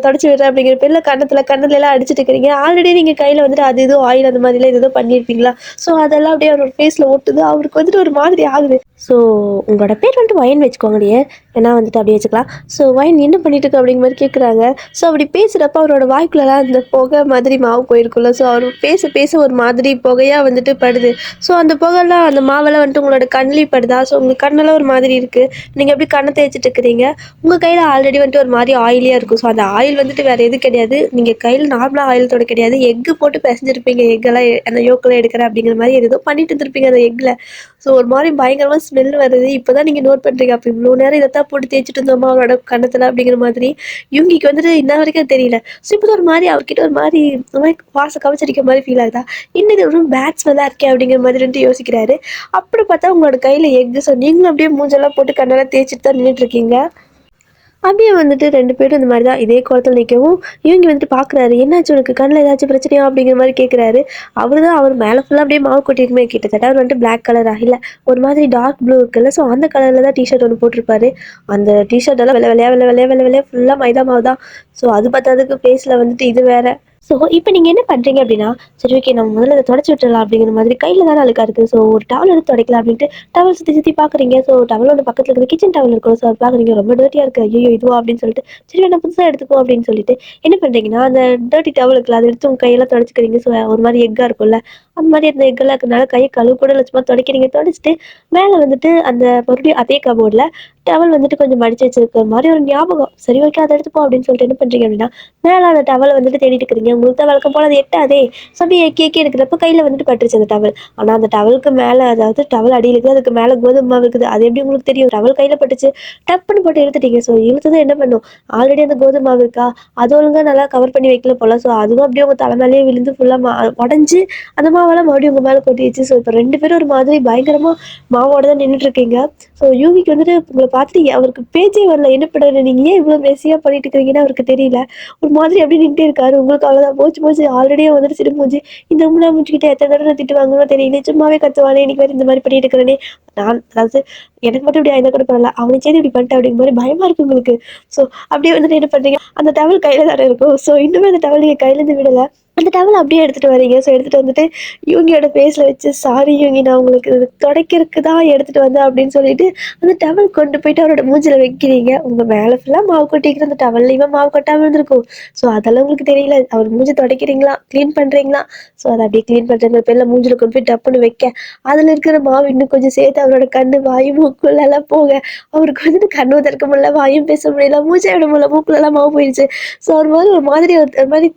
தொடச்சி விடுறேன் அப்படிங்கிற பேரில் கண்ணத்துல எல்லாம் அடிச்சுட்டு இருக்கிறீங்க. ஆல்ரெடி நீங்கள் கையில் வந்துட்டு அது ஏதோ ஆயில் அந்த மாதிரிலாம் ஏதோ பண்ணியிருப்பீங்களா? ஸோ அதெல்லாம் அப்படியே அவரோட ஃபேஸில் ஒட்டுது. அவருக்கு வந்துட்டு ஒரு மாதிரி ஆகுது. ஸோ உங்களோட பேர் வந்துட்டு ஒயின் வச்சுக்கோங்கடியே, ஏன்னா வந்துட்டு அப்படியே வச்சுக்கலாம். ஸோ ஒயின் என்ன பண்ணிட்டு இருக்கு அப்படிங்கிற மாதிரி கேட்குறாங்க. ஸோ அப்படி பேசுகிறப்ப அவரோட வாய்க்குள்ளலாம் அந்த புகை மாதிரி மாவு போயிருக்குல்ல. ஸோ அவர் பேச பேச ஒரு மாதிரி புகையாக வந்துட்டு படுது. ஸோ அந்த புகைலாம் அந்த மாவெல்லாம் வந்துட்டு உங்களோட கண்ணிலையும் படுதா? ஸோ உங்கள் கண்ணெல்லாம் ஒரு மாதிரி இருக்குது. நீங்கள் எப்படி கண்ணை தேய்ச்சிட்டு இருக்கிறீங்க. உங்கள் கையில் ஆல்ரெடி வந்துட்டு ஒரு மாதிரி ஆயிலியாக இருக்கும். ஸோ அந்த ஆயில் வந்துட்டு வேறு எது கிடையாது. நீங்கள் கையில் நார்மலாக ஆயில் தொட கிடையாது. எக்கு போட்டு பிசைஞ்சிருப்பீங்க. எக்கெல்லாம் அந்த யோக்கெல்லாம் எடுக்கிறேன் அப்படிங்கிற மாதிரி ஏதோ பண்ணிட்டு இருந்திருப்பீங்க அந்த எக்கில். ஸோ ஒரு மாதிரி பயங்கரமாக ஸ்மெல் வருது. இப்போ தான் நீங்கள் நோட் பண்ணுறீங்க. அப்போ இவ்வளோ நேரம் இதைத்தான் போட்டு தேய்ச்சிட்டு இருந்தோமா அவரோட கண்ணத்தில் அப்படிங்கிற மாதிரி யூங்கிக்கு வந்துட்டு இன்ன வரைக்கும் தெரியல. ஸோ இப்போ ஒரு மாதிரி அவர்கிட்ட ஒரு மாதிரி வாசம் கவச்சடிக்கிற மாதிரி ஃபீல் ஆகுதா? இன்னும் இது ஒரு பேட் ஸ்மெல்லாக இருக்கே அப்படிங்கிற மாதிரி வந்துட்டு யோசிக்கிறாரு. அப்படி பார்த்தா உங்களோட கையில் எக்கு. ஸோ நீங்களும் அப்படியே மூஞ்செல்லாம் போட்டு கண்ணெல்லாம் தேய்ச்சிட்டு தான் நின்றுட்டு இருக்கீங்க. அப்படியே வந்துட்டு 2 பேரும் இந்த மாதிரி தான் இதே கோலத்தில் நிற்கவும் இவங்க வந்துட்டு பார்க்குறாரு. என்னாச்சு உனக்கு கண்ணில் ஏதாச்சும் பிரச்சனையா அப்படிங்கிற மாதிரி கேட்குறாரு. அவர் மேலே ஃபுல்லாக அப்படியே மாவு கொட்டிருக்குமே. கிட்டத்தட்ட அவர் வந்துட்டு பிளாக் கலராக இல்லை ஒரு மாதிரி டார்க் ப்ளூ இருக்குல்ல. ஸோ அந்த கலரில் தான் டிஷர்ட் ஒன்று போட்டிருப்பாரு. அந்த டிஷர்ட் எல்லாம் வெள்ளை ஃபுல்லாக மைதா மாவு தான். ஸோ அது பார்த்ததுக்கு ஃபேஸில் வந்துட்டு இது வேற. ஸோ இப்போ நீங்கள் என்ன பண்ணுறீங்க அப்படின்னா, சரி ஓகே நம்ம முதல்ல அதை தொடச்சி விட்டுறலாம் அப்படிங்கிற மாதிரி கையில் தானே அழுக்கா இருக்குது. ஸோ ஒரு டவல் எடுத்து துடைக்கலாம் அப்படின்ட்டு டவல் சுற்றி சுற்றி பார்க்குறீங்க. ஸோ டவலோட பக்கத்தில் இருக்கிற கிச்சன் டவல் இருக்கும். ஸோ அது பார்க்குறீங்க ரொம்ப டர்ட்டியாக இருக்குது. ஐயோ இதுவா அப்படின்னு சொல்லிட்டு சரி வேணா புதுசாக எடுத்துக்கோ அப்படின்னு சொல்லிட்டு என்ன பண்ணுறீங்கன்னா, அந்த டர்ட்டி டவல் இருக்குல்ல அதை எடுத்து உங்கள் கையெல்லாம் தொடச்சிக்கிறீங்க. ஸோ ஒரு மாதிரி எக்காக இருக்கும்ல, அந்த மாதிரி அந்த எக்கெல்லாம் இருக்கிறதுனால கையை கழுவு கூட லட்சமாக துடைக்கிறீங்க. துடைச்சிட்டு மேலே வந்துட்டு அந்த மறுபடியும் அதே கபோர்டில் டவல் வந்துட்டு கொஞ்சம் மடிச்சு வச்சிருக்கிற மாதிரி ஒரு ஞாபகம். சரி ஓகே அதை எடுத்துப்போம் அப்படின்னு சொல்லிட்டு என்ன பண்ணுறீங்க அப்படின்னா, மேலே அந்த டவலை வந்துட்டு தேடிட்டு இருக்கிறீங்க. உங்களுக்கு தான் வழக்கம் போல் அது எட்டாதே. ஸோ அப்படியே எக்கி எக்கி எடுக்கிறப்ப கையில் வந்துட்டு பட்டுருச்சு அந்த டவல். ஆனால் அந்த டவலுக்கு மேலே அதாவது டவல் அடியில் இருக்குது, அதுக்கு மேலே கோதுமை மாவு இருக்குது. அது எப்படி உங்களுக்கு தெரியும்? டவல் கையில் பட்டுச்சு, டப்புன்னு போட்டு இழுத்துட்டீங்க. ஸோ இழுத்ததும் என்ன பண்ணும், ஆல்ரெடி அந்த கோதுமை மாவு இருக்கா, அது ஒழுங்காக நல்லா கவர் பண்ணி வைக்கல போல. ஸோ அதுவும் அப்படியே உங்கள் தலை மேலேயே விழுந்து ஃபுல்லாக உடஞ்சி அந்த மாவெல்லாம் மறுபடியும் உங்கள் மேலே கொட்டிடுச்சு. ஸோ இப்போ 2 பேரும் ஒரு மாதிரி பயங்கரமாக மாவோட தான் நின்றுட்டு இருக்கீங்க. ஸோ யூவிக்கு வந்துட்டு உங்களை பார்த்துட்டு அவருக்கு பேச்சே வரல. என்ன பண்ணுறது, நீங்கள் ஏன் இவ்வளோ மெஸ்ஸியாக பண்ணிட்டு இருக்கிறீங்கன்னு அவருக்கு தெரியல. ஒரு மாதிரி அப்படி நின்றுட்டே இருக்காரு. உங்களுக்கு அவ்வளோதான் போச்சு போச்சு. ஆல்ரெடியே வந்துட்டு சிறு மூஞ்சி. இந்த உங்களை மூஞ்சிக்கிட்ட எத்தனை தடவை திட்டு வாங்கணும் தெரியல. சும்மாவே கத்துவானே இன்னைக்கு வேறு இந்த மாதிரி பண்ணிட்டு இருக்கிறேனே. நான் அதாவது எனக்கு மட்டும் இப்படி ஆயிருந்தா கூட பரவாயில்ல, அவனை சேர்த்து இப்படி பண்ணிட்டேன் அப்படிங்கிற மாதிரி பயமா இருக்கு உங்களுக்கு. ஸோ அப்படியே வந்துட்டு என்ன பண்ணுறீங்க, அந்த டவல் கையில் தானே இருக்கும். ஸோ இன்னுமே அந்த டவல் நீங்கள் கையிலேருந்து விடலை. அந்த டவல் அப்படியே எடுத்துகிட்டு வரீங்க. ஸோ எடுத்துகிட்டு வந்துட்டு யூங்கியோட ஃபேஸில் வச்சு சாரி யூங்கி நான் உங்களுக்கு இது துடைக்கிறதுக்கு தான் எடுத்துகிட்டு வந்தேன் அப்படின்னு சொல்லிட்டு அந்த டவல் கொண்டு போயிட்டு அவரோட மூஞ்சில் வைக்கிறீங்க. உங்கள் மேலே ஃபுல்லாக மாவு கொட்டிக்கிற அந்த டவல்லையுமே மாவு கொட்டாமல் இருந்திருக்கும். ஸோ அதெல்லாம் உங்களுக்கு தெரியல. அவர் மூஞ்சி துடைக்கிறீங்களா க்ளீன் பண்ணுறீங்களா. ஸோ அதை அப்படியே க்ளீன் பண்ணுறங்கிற பேரில் மூஞ்சில் கொண்டு போய் டப்புன்னு வைக்க அதில் இருக்கிற மாவு இன்னும் கொஞ்சம் சேர்த்து அவரோட கண்ணு வாயும் மூக்குள்ளெல்லாம் போக அவருக்கு வந்துட்டு கண்ணும் திறக்க முடியல, வாயும் பேச முடியல, மூச்சை விட முடியல, மூக்குலலாம் மாவு போயிடுச்சு. ஸோ ஒரு மாதிரி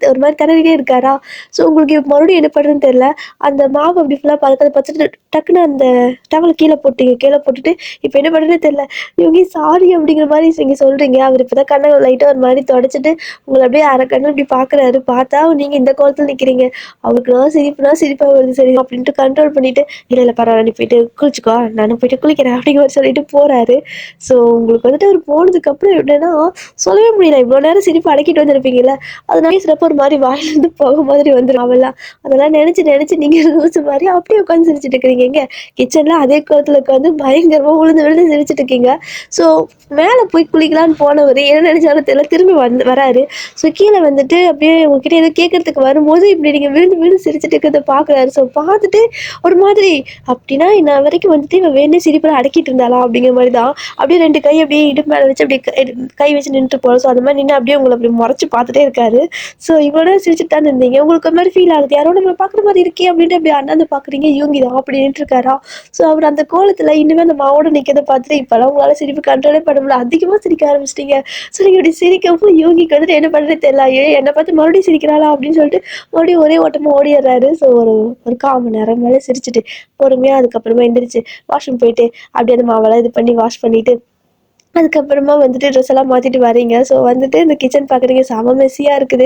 தடவிட்டே இருக்காரா. ஸோ உங்களுக்கு மறுபடியும் என்ன பண்ணுறதுன்னு தெரியல. அந்த மாவு அப்படி ஃபுல்லாக பதக்கத்தை பார்த்துட்டு டக்குன்னு அந்த டவல் கீழே போட்டுட்டு இப்போ என்ன பண்ணுறதுன்னு தெரியல. யோகி சாரி அப்படிங்கிற மாதிரி நீங்கள் சொல்கிறீங்க. அவர் இப்போ தான் கண்ணை லைட்டாக ஒரு மாதிரி தொடச்சிட்டு உங்களை அப்படியே அரை கண்ணு இப்படி பார்க்குறாரு. பார்த்தா நீங்கள் இந்த கோலத்தில் நிற்கிறீங்க. அவருக்கு நான் சிரிப்புனா சிரிப்பாக வருது சரி அப்படின்ட்டு கண்ட்ரோல் பண்ணிட்டு இல்லை இல்லை பரவாயில்ல நீ போயிட்டு குளிச்சுக்கோ நானும் போயிட்டு குளிக்கிறேன் அப்படிங்கிற மாதிரி சொல்லிட்டு போகிறாரு. ஸோ உங்களுக்கு வந்துட்டு அவர் போனதுக்கப்புறம் என்னன்னா சொல்லவே முடியல. இவ்வளோ நேரம் சிரிப்பு அடக்கிட்டு வந்திருப்பீங்கல்ல, அதனால சிறப்பு ஒரு மாதிரி வாயிலிருந்து போக மாதிரி வந்துடும் அவெல்லாம். அதெல்லாம் நினச்சி நினச்சி நீங்கள் லூசு மாதிரி அப்படியே உட்காந்து சிரிச்சிட்டு இருக்கிறீங்க. எங்க கிச்சனில் அதே கோலத்தில் உட்காந்து பயங்கரமாக விழுந்து விழுந்து சிரிச்சிட்டு இருக்கீங்க. ஸோ மேலே போய் குளிக்கலான்னு போனவர் என்ன நினச்சாலும் தெரியல திரும்பி வராரு. ஸோ கீழே வந்துட்டு அப்படியே உங்ககிட்ட ஏதோ கேட்கறதுக்கு வரும்போது இப்படி நீங்கள் விழுந்து விழுந்து சிரிச்சிட்டு இருக்கிறத பார்க்குறாரு. ஸோ பார்த்துட்டு ஒரு மாதிரி அப்படின்னா இன்ன வரைக்கும் வந்துட்டு இவன் வேணே சிரிப்பெல்லாம் அடக்கிட்டு இருந்தாளா அப்படிங்கிற மாதிரி தான். அப்படியே 2 கை அப்படியே இடுப்பு மேலே வச்சு அப்படியே கை வச்சு நின்றுட்டு போகிறோம். ஸோ அந்த மாதிரி நின்று அப்படியே உங்களை அப்படி முறைச்சி பார்த்துட்டே இருக்காரு. ஸோ இவ்வளோ நேரம் சிரிச்சுட்டு தான் இருந்தீங்க. உங்களுக்கு ஒரு மாதிரி ஃபீல் ஆகுது. யாரோ நம்மளை பார்க்குற மாதிரி இருக்கே அப்படின்ட்டு அப்படி அண்ணாந்து பார்க்குறீங்க. யூங்கி தான் அப்படி நின்றுருக்காரா. ஸோ அவர் அந்த கோலத்தில் இன்னுமே அந்த மாவோட நிற்கிறத பார்த்துட்டு இப்போலாம் உங்களால் சிரிப்பு கண்ட்ரோலே பண்ண முடியல. அதிகமாக சிரிக்க ஆரம்பிச்சிட்டிங்க. ஸோ நீங்கள் இப்படி சிரிக்கவும் யூகிக்கு வந்துட்டு என்ன பண்ணுறது தெரியல. என்னை பார்த்து மறுபடியும் சிரிக்கிறாளா அப்படின்னு சொல்லிட்டு மறுபடியும் ஒரே ஓட்டமாக ஓடிடுறாரு. ஸோ ஒரு ஒரு 1/4 மணி நேரம் மேலே சிரிச்சுட்டு பொறுமையாக அதுக்கப்புறமா எந்திரிச்சு வாஷ்ரூம் போயிட்டு அப்படியே அந்த மாவெல்லாம் இது பண்ணி வாஷ் பண்ணிவிட்டு அதுக்கப்புறமா வந்துட்டு ட்ரெஸ் எல்லாம் மாற்றிட்டு வரீங்க. ஸோ வந்துட்டு இந்த கிச்சன் பார்க்குறீங்க செம மெஸ்ஸியாக இருக்குது.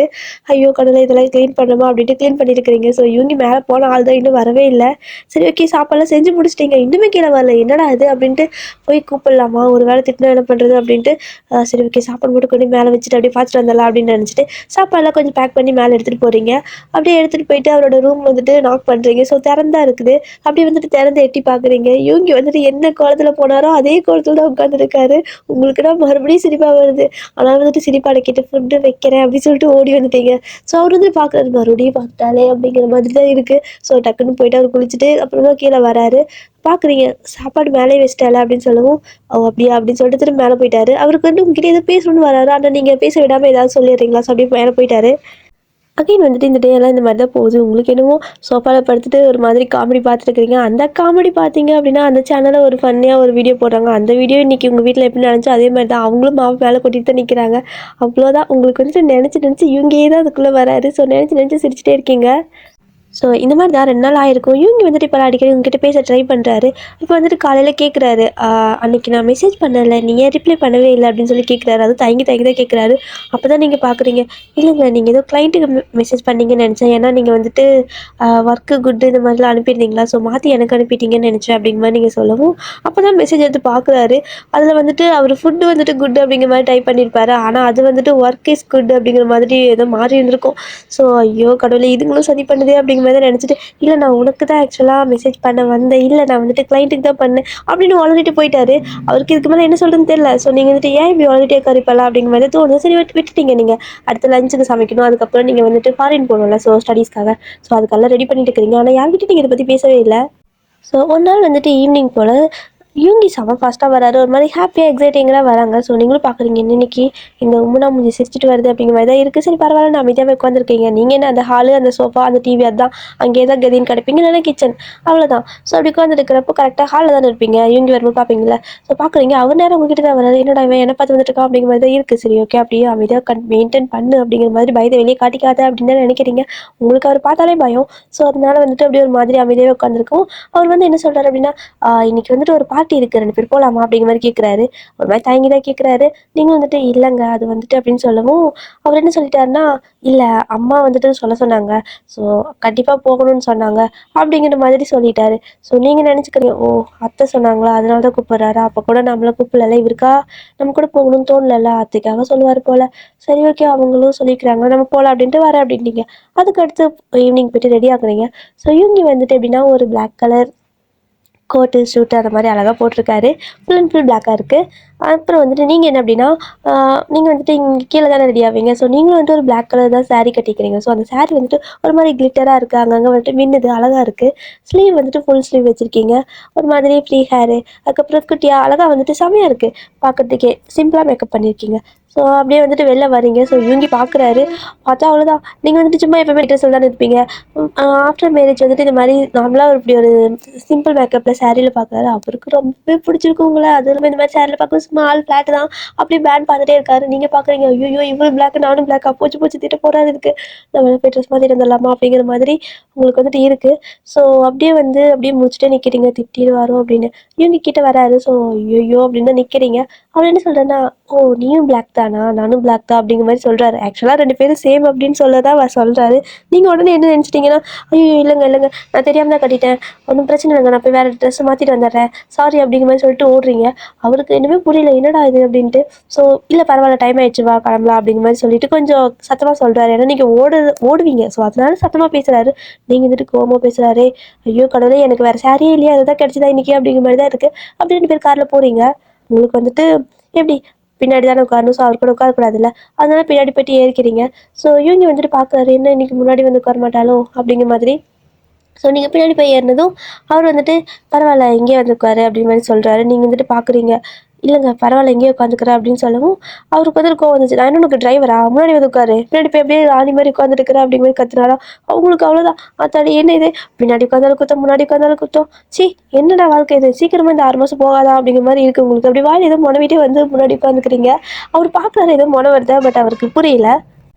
ஐயோ கடவுளே இதெல்லாம் க்ளீன் பண்ணணுமா அப்படின்ட்டு க்ளீன் பண்ணிட்டு இருக்கிறீங்க. ஸோ இவங்க மேலே போன ஆள் தான் இன்னும் வரவே இல்லை. சரி ஓகே சாப்பாடுலாம் செஞ்சு முடிச்சிட்டிங்க. இன்னுமே கீழே வரல என்னடா இது அப்படின்ட்டு போய் கூப்பிடலாமா ஒரு வேளை திட்டினா என்ன பண்ணுறது அப்படின்ட்டு சரி ஓகே சாப்பாடு மட்டும் கொண்டு மேலே வச்சுட்டு அப்படியே பார்த்துட்டு வந்துடலாம் அப்படின்னு நினச்சிட்டு சாப்பாடெல்லாம் கொஞ்சம் பேக் பண்ணி மேலே எடுத்துகிட்டு போகிறீங்க. அப்படியே எடுத்துகிட்டு போயிட்டு அவரோட ரூம் வந்துட்டு நாக் பண்ணுறீங்க. ஸோ திறந்தா இருக்குது. அப்படியே வந்துட்டு திறந்து எட்டி பார்க்குறீங்க. இவங்க வந்துட்டு என்ன கோலத்தில் போனாரோ அதே கோலத்தில் தான் உட்காந்துருக்காரு. உங்களுக்கு தான் மறுபடியும் சிரிப்பாக வருது. ஆனால் வந்துட்டு சிரிப்பு அடக்கிட்டு ஃபுட்டு வைக்கிறேன் அப்படின்னு சொல்லிட்டு ஓடி வந்துட்டீங்க. ஸோ அவர் வந்து பார்க்குறாரு மறுபடியும் பார்த்துட்டாலே அப்படிங்கிற மாதிரி தான் இருக்குது. ஸோ டக்குன்னு போயிட்டு அவர் குளிச்சுட்டு அப்புறமா கீழே வராரு. பார்க்குறீங்க சாப்பாடு மேலே வச்சிட்டால அப்படின்னு சொல்லவும் அப்படியா அப்படின்னு சொல்லிட்டு திரும்ப மேலே போயிட்டாரு. அவருக்கு வந்து உங்ககிட்ட எதோ பேசணும்னு வராரு. ஆனால் நீங்கள் பேச விடாமல் ஏதாவது சொல்லிடுறீங்களா. ஸோ அப்படியே மேலே போயிட்டாரு. அகைன் வந்துட்டு இந்த டே எல்லாம் இந்த மாதிரி தான் போகுது. உங்களுக்கு என்னமோ சோஃபாவில் படுத்துட்டு ஒரு மாதிரி காமெடி பார்த்துட்டு இருக்கிறீங்க. அந்த காமெடி பார்த்தீங்க அப்படின்னா அந்த சேனலில் ஒரு ஃபன்னியாக ஒரு வீடியோ போடுறாங்க. அந்த வீடியோ இன்றைக்கி உங்கள் வீட்டில் எப்படி நினச்சோ அதே மாதிரி தான் அவங்களும் மாவு மேலே கொட்டிட்டு தான் நிற்கிறாங்க. அவ்வளோதான் உங்களுக்கு வந்துட்டு நினச்சி இவங்கே தான் அதுக்குள்ளே வராரு. ஸோ நினச்சி சிரிச்சிட்டே இருக்கீங்க. ஸோ இந்த மாதிரி தான் 2 நாள் ஆயிருக்கும். இவங்க வந்துட்டு இப்போலாம் அடிக்கடி உங்ககிட்ட பேச ட்ரை பண்ணுறாரு. இப்போ வந்துட்டு காலையில் கேட்குறாரு, அன்றைக்கி நான் மெசேஜ் பண்ணலை நீ ஏன் ரிப்ளை பண்ணவே இல்லை அப்படின்னு சொல்லி கேட்குறாரு. அது தயங்கி தான் கேட்குறாரு. அப்போ தான் நீங்கள் பார்க்குறீங்க, இல்லைங்க நீங்கள் ஏதோ கிளைண்ட்டுக்கு மெசேஜ் பண்ணீங்கன்னு நினச்சேன். ஏன்னா நீங்கள் வந்துட்டு ஒர்க்கு குட்டு இந்த மாதிரிலாம் அனுப்பியிருந்தீங்களா. ஸோ மாற்றி எனக்கு அனுப்பிட்டீங்கன்னு நினச்சேன் அப்படிங்கிற மாதிரி நீங்கள் சொல்லவும் அப்போ தான் மெசேஜ் எடுத்து பார்க்குறாரு. அதில் வந்துட்டு அவர் ஃபுட்டு வந்துட்டு குட் அப்படிங்கிற மாதிரி டைப் பண்ணியிருப்பாரு. ஆனால் அது வந்துட்டு ஒர்க் இஸ் குட் அப்படிங்கிற மாதிரி ஏதோ மாறி இருந்திருக்கும். ஸோ ஐயோ கடவுளே இதுங்களும் சதி பண்ணுதே அப்படிங்கிற மாதிரி தான் நினச்சிட்டு இல்லை நான் உனக்கு தான் ஆக்சுவலாக மெசேஜ் பண்ண வந்தேன். இல்லை நான் வந்துட்டு கிளைண்ட்டுக்கு தான் பண்ணேன் அப்படின்னு வளர்ந்துட்டு போயிட்டாரு. அவருக்கு இதுக்கு மேலே என்ன சொல்கிறதுன்னு தெரியல. ஸோ நீங்கள் வந்துட்டு ஏன் இப்படி வளர்ந்துட்டே கறிப்பலாம் அப்படிங்கிற மாதிரி தோணும். சரி விட்டுட்டீங்க. நீங்கள் அடுத்த லஞ்சுக்கு சமைக்கணும். அதுக்கப்புறம் நீங்கள் வந்துட்டு ஃபாரின் போகணும்ல. ஸோ ஸ்டடீஸ்க்காக ஸோ அதுக்கெல்லாம் ரெடி பண்ணிட்டு இருக்கிறீங்க. ஆனால் யார்கிட்ட நீங்கள் இதை பற்றி பேசவே இல்லை. ஸோ ஒரு நாள் வந்துட்டு ஈவினிங் போல் யூங்கி செம ஃபாஸ்ட்டாக வராரு. ஒரு மாதிரி ஹாப்பியாக எக்ஸைட்டிங்காக வராங்க. ஸோ நீங்களும் பார்க்குறீங்க இன்னைக்கு இந்த உம்முனா மூஞ்சி சிரிச்சிட்டு வருது அப்படிங்கிற மாதிரி தான் இருக்குது. சரி பரவாயில்ல நான் அமைதியாக உட்காந்துருக்கீங்க. நீங்கள் என்ன அந்த ஹாலு அந்த சோஃபா அந்த டிவி அதுதான் அங்கேயே தான் கதின்னு கிடப்பீங்க இல்லைன்னா கிச்சன் அவ்வளோதான். ஸோ அப்படி உட்காந்துருக்கிறப்போ கரெக்டாக ஹாலில் தானே இருப்பீங்க. யூங்கி வரும்போது பார்ப்பீங்களா. ஸோ பார்க்குறீங்க அவர் நேரம் உங்ககிட்ட தான் வராது. என்னடா இவன் என்ன பார்த்து வந்துட்டு இருக்கா அப்படிங்கிற மாதிரி தான் இருக்குது. சரி ஓகே அப்படியே அமைதியாக மெயின்டைன் பண்ணு அப்படிங்கிற மாதிரி பயத்தை வெளியே காட்டிக்காத அப்படின்னு தான் நினைக்கிறீங்க. உங்களுக்கு அவர் பார்த்தாலே பயம். ஸோ அதனால வந்துட்டு அப்படியே ஒரு மாதிரி அமைதியாக உட்காந்துருக்கும். அவர் வந்து என்ன சொல்கிறார் அப்படின்னா இன்னைக்கு வந்துட்டு ஒரு பார்ட்டி இருக்குது 2 பேர் போகலாமா அப்படிங்கிற மாதிரி கேட்குறாரு. ஒரு மாதிரி தயங்கி தான் கேட்குறாரு. நீங்கள் வந்துட்டு இல்லைங்க அது வந்துட்டு அப்படின்னு சொல்லவும் அவர் என்ன சொல்லிட்டாருன்னா இல்லை அம்மா வந்துட்டு சொல்ல சொன்னாங்க. ஸோ கண்டிப்பாக போகணும்னு சொன்னாங்க அப்படிங்கிற மாதிரி சொல்லிட்டாரு. ஸோ நீங்கள் நினச்சிக்கிறீங்க ஓ அத்தை சொன்னாங்களா அதனால தான் கூப்பிட்றாரு. அப்போ கூட நம்மளை கூப்பிடல இவருக்கா நம்ம கூட போகணும்னு தோணல அத்தைக்காக சொல்லுவார் போல். சரி ஓகே அவங்களும் சொல்லிக்கிறாங்க நம்ம போகலாம் அப்படின்ட்டு வர அப்படின்ட்டீங்க. அதுக்கு அடுத்து ஈவினிங் போய்ட்டு ரெடி ஆகுறீங்க. ஸோ இவங்க வந்துட்டு எப்படின்னா ஒரு பிளாக் கலர் கோட்டு ஷூட்டு அந்த மாதிரி அழகாக போட்டிருக்காரு. ஃபுல் அண்ட் ஃபுல் பிளாக்காக இருக்குது. அப்புறம் வந்துட்டு நீங்கள் என்ன அப்படின்னா நீங்கள் வந்துட்டு இங்கே கீழே தானே ரெடி ஆவீங்க. ஸோ நீங்களும் வந்துட்டு ஒரு பிளாக் கலர் தான் சாரீ கட்டிக்கிறீங்க. ஸோ அந்த சாரீ வந்துட்டு ஒரு மாதிரி கிளிட்டராக இருக்குது. அங்கங்கே வந்துட்டு மின்னுது அழகாக இருக்குது. ஸ்லீவ் வந்துட்டு ஃபுல் ஸ்லீவ் வச்சுருக்கீங்க. ஒரு மாதிரி ஃப்ரீ ஹேரு அதுக்கப்புறம் குட்டியாக அழகாக வந்துட்டு செமையாக இருக்குது. பார்க்கறதுக்கே சிம்பிளாக மேக்கப் பண்ணியிருக்கீங்க. ஸோ அப்படியே வந்துட்டு வெளில வரீங்க. ஸோ இவங்கி பார்க்குறாரு. பார்த்தா அவ்வளோதான். நீங்கள் வந்துட்டு சும்மா எப்போயுமே ட்ரெஸ்ஸில் தானே இருப்பீங்க. ஆஃப்டர் மேரேஜ் வந்துட்டு இந்த மாதிரி நார்மலாக இப்படி ஒரு சிம்பிள் மேக்கப்பில் சாரியில் பார்க்குறாரு. அவருக்கு ரொம்பவே பிடிச்சிருக்கு உங்களை. அது இல்லாமல் இந்த மாதிரி சாரியில் பார்க்க ஸ்மால் ஃப்ளாட் தான் அப்படி பேன் பார்த்துட்டே இருக்காரு. நீங்கள் பார்க்குறீங்க ஐயோ இவ்வளோ பிளாக் நானும் பிளாக்கா போச்சு போச்சு திட்ட போகிறாரு இதுக்கு நம்ம போய் ட்ரெஸ் மாற்றி வந்துடலாமா அப்படிங்கிற மாதிரி உங்களுக்கு வந்துட்டு இருக்குது. ஸோ அப்படியே வந்து அப்படியே முடிச்சுட்டே நிற்கிறீங்க திட்டிடுவாரோ அப்படின்னு. இவங்க கிட்ட வராரு. ஸோ ஐயோ அப்படின்னு தான் நிற்கிறீங்க. அவர் என்ன சொல்கிறேன்னா, ஓ நீயும் பிளாக் தானா நானும் பிளாக் தான் அப்படிங்கிற மாதிரி சொல்கிறாரு. ஆக்சுவலாக 2 பேரும் சேம் அப்படின்னு சொல்லதான் அவர் சொல்கிறாரு. நீங்கள் உடனே என்ன நினச்சிட்டிங்கன்னா, ஐயோ இல்லைங்க நான் தெரியாமல் தான் கட்டிட்டேன், ஒன்றும் பிரச்சனை இல்லைங்க, நான் போய் வேறு ட்ரெஸ் மாற்றிட்டு வந்துடுறேன், சாரி அப்படிங்கிற மாதிரி சொல்லிட்டு ஓடுறீங்க. அவருக்கு இன்னுமே புரியல என்னடா இது அப்படின்ட்டு. ஸோ இல்லை பரவாயில்ல டைம் ஆயிடுச்சு வா கிளம்பலாம் அப்படிங்கிற மாதிரி சொல்லிட்டு கொஞ்சம் சத்தமாக சொல்கிறாரு. ஏன்னா நீங்கள் ஓடுவீங்க. ஸோ அதனால சத்தமாக பேசுகிறாரு. நீங்கள் வந்துட்டு கோவமாக பேசுகிறாரு. ஐயோ கடவுளே எனக்கு வேறு சாரியே இல்லையா அதுதான் கிடச்சிதா இன்றைக்கி அப்படிங்கிற மாதிரி தான் இருக்குது. அப்படி 2 பேர் காரில் போகிறீங்க. உங்களுக்கு வந்துட்டு எப்படி பின்னாடி தானே உட்காரணும். ஸோ அவர் கூட உட்காரக்கூடாதுல்ல, அதனால பின்னாடி போய்ட்டு ஏறிக்கிறீங்க. ஸோ இவங்க வந்துட்டு பார்க்குறாரு என்ன இன்னைக்கு முன்னாடி வந்து உட்கார மாட்டாலோ அப்படிங்கிற மாதிரி. ஸோ நீங்கள் பின்னாடி போய் ஏறினதும் அவர் வந்துட்டு பரவாயில்ல இங்கேயே வந்து உட்காரு அப்படிங்கிற மாதிரி சொல்கிறாரு. நீங்கள் வந்துட்டு பார்க்குறீங்க. இல்லைங்க பரவாயில்ல இங்கேயே உட்காந்துக்கிறேன் அப்படின்னு சொல்லவும் அவருக்கு வந்துட்டு கோவம் வந்துச்சு. நான் என்ன உனக்கு டிரைவரா முன்னாடி வந்து உட்காரு, பின்னாடி போய் அப்படியே ராணி மாதிரி உட்காந்துருக்கிறேன் அப்படிங்கிற மாதிரி கத்துனாரா. அவங்களுக்கு அவ்வளோதான். அத்தாடி என்ன இது பின்னாடி உட்காந்தாலும் குத்தம் முன்னாடி உட்காந்தாலும் குத்தம், சி என்னடா வாழ்க்கை இது, சீக்கிரமா இந்த 6 மாதம் போகாதா அப்படிங்கிற மாதிரி இருக்குது உங்களுக்கு. அப்படி வாயில் ஏதோ முனவிட்டே வந்து முன்னாடி உட்காந்துக்கிறீங்க. அவர் பார்க்குறாரு ஏதோ முனை வருதா, பட் அவருக்கு புரியல.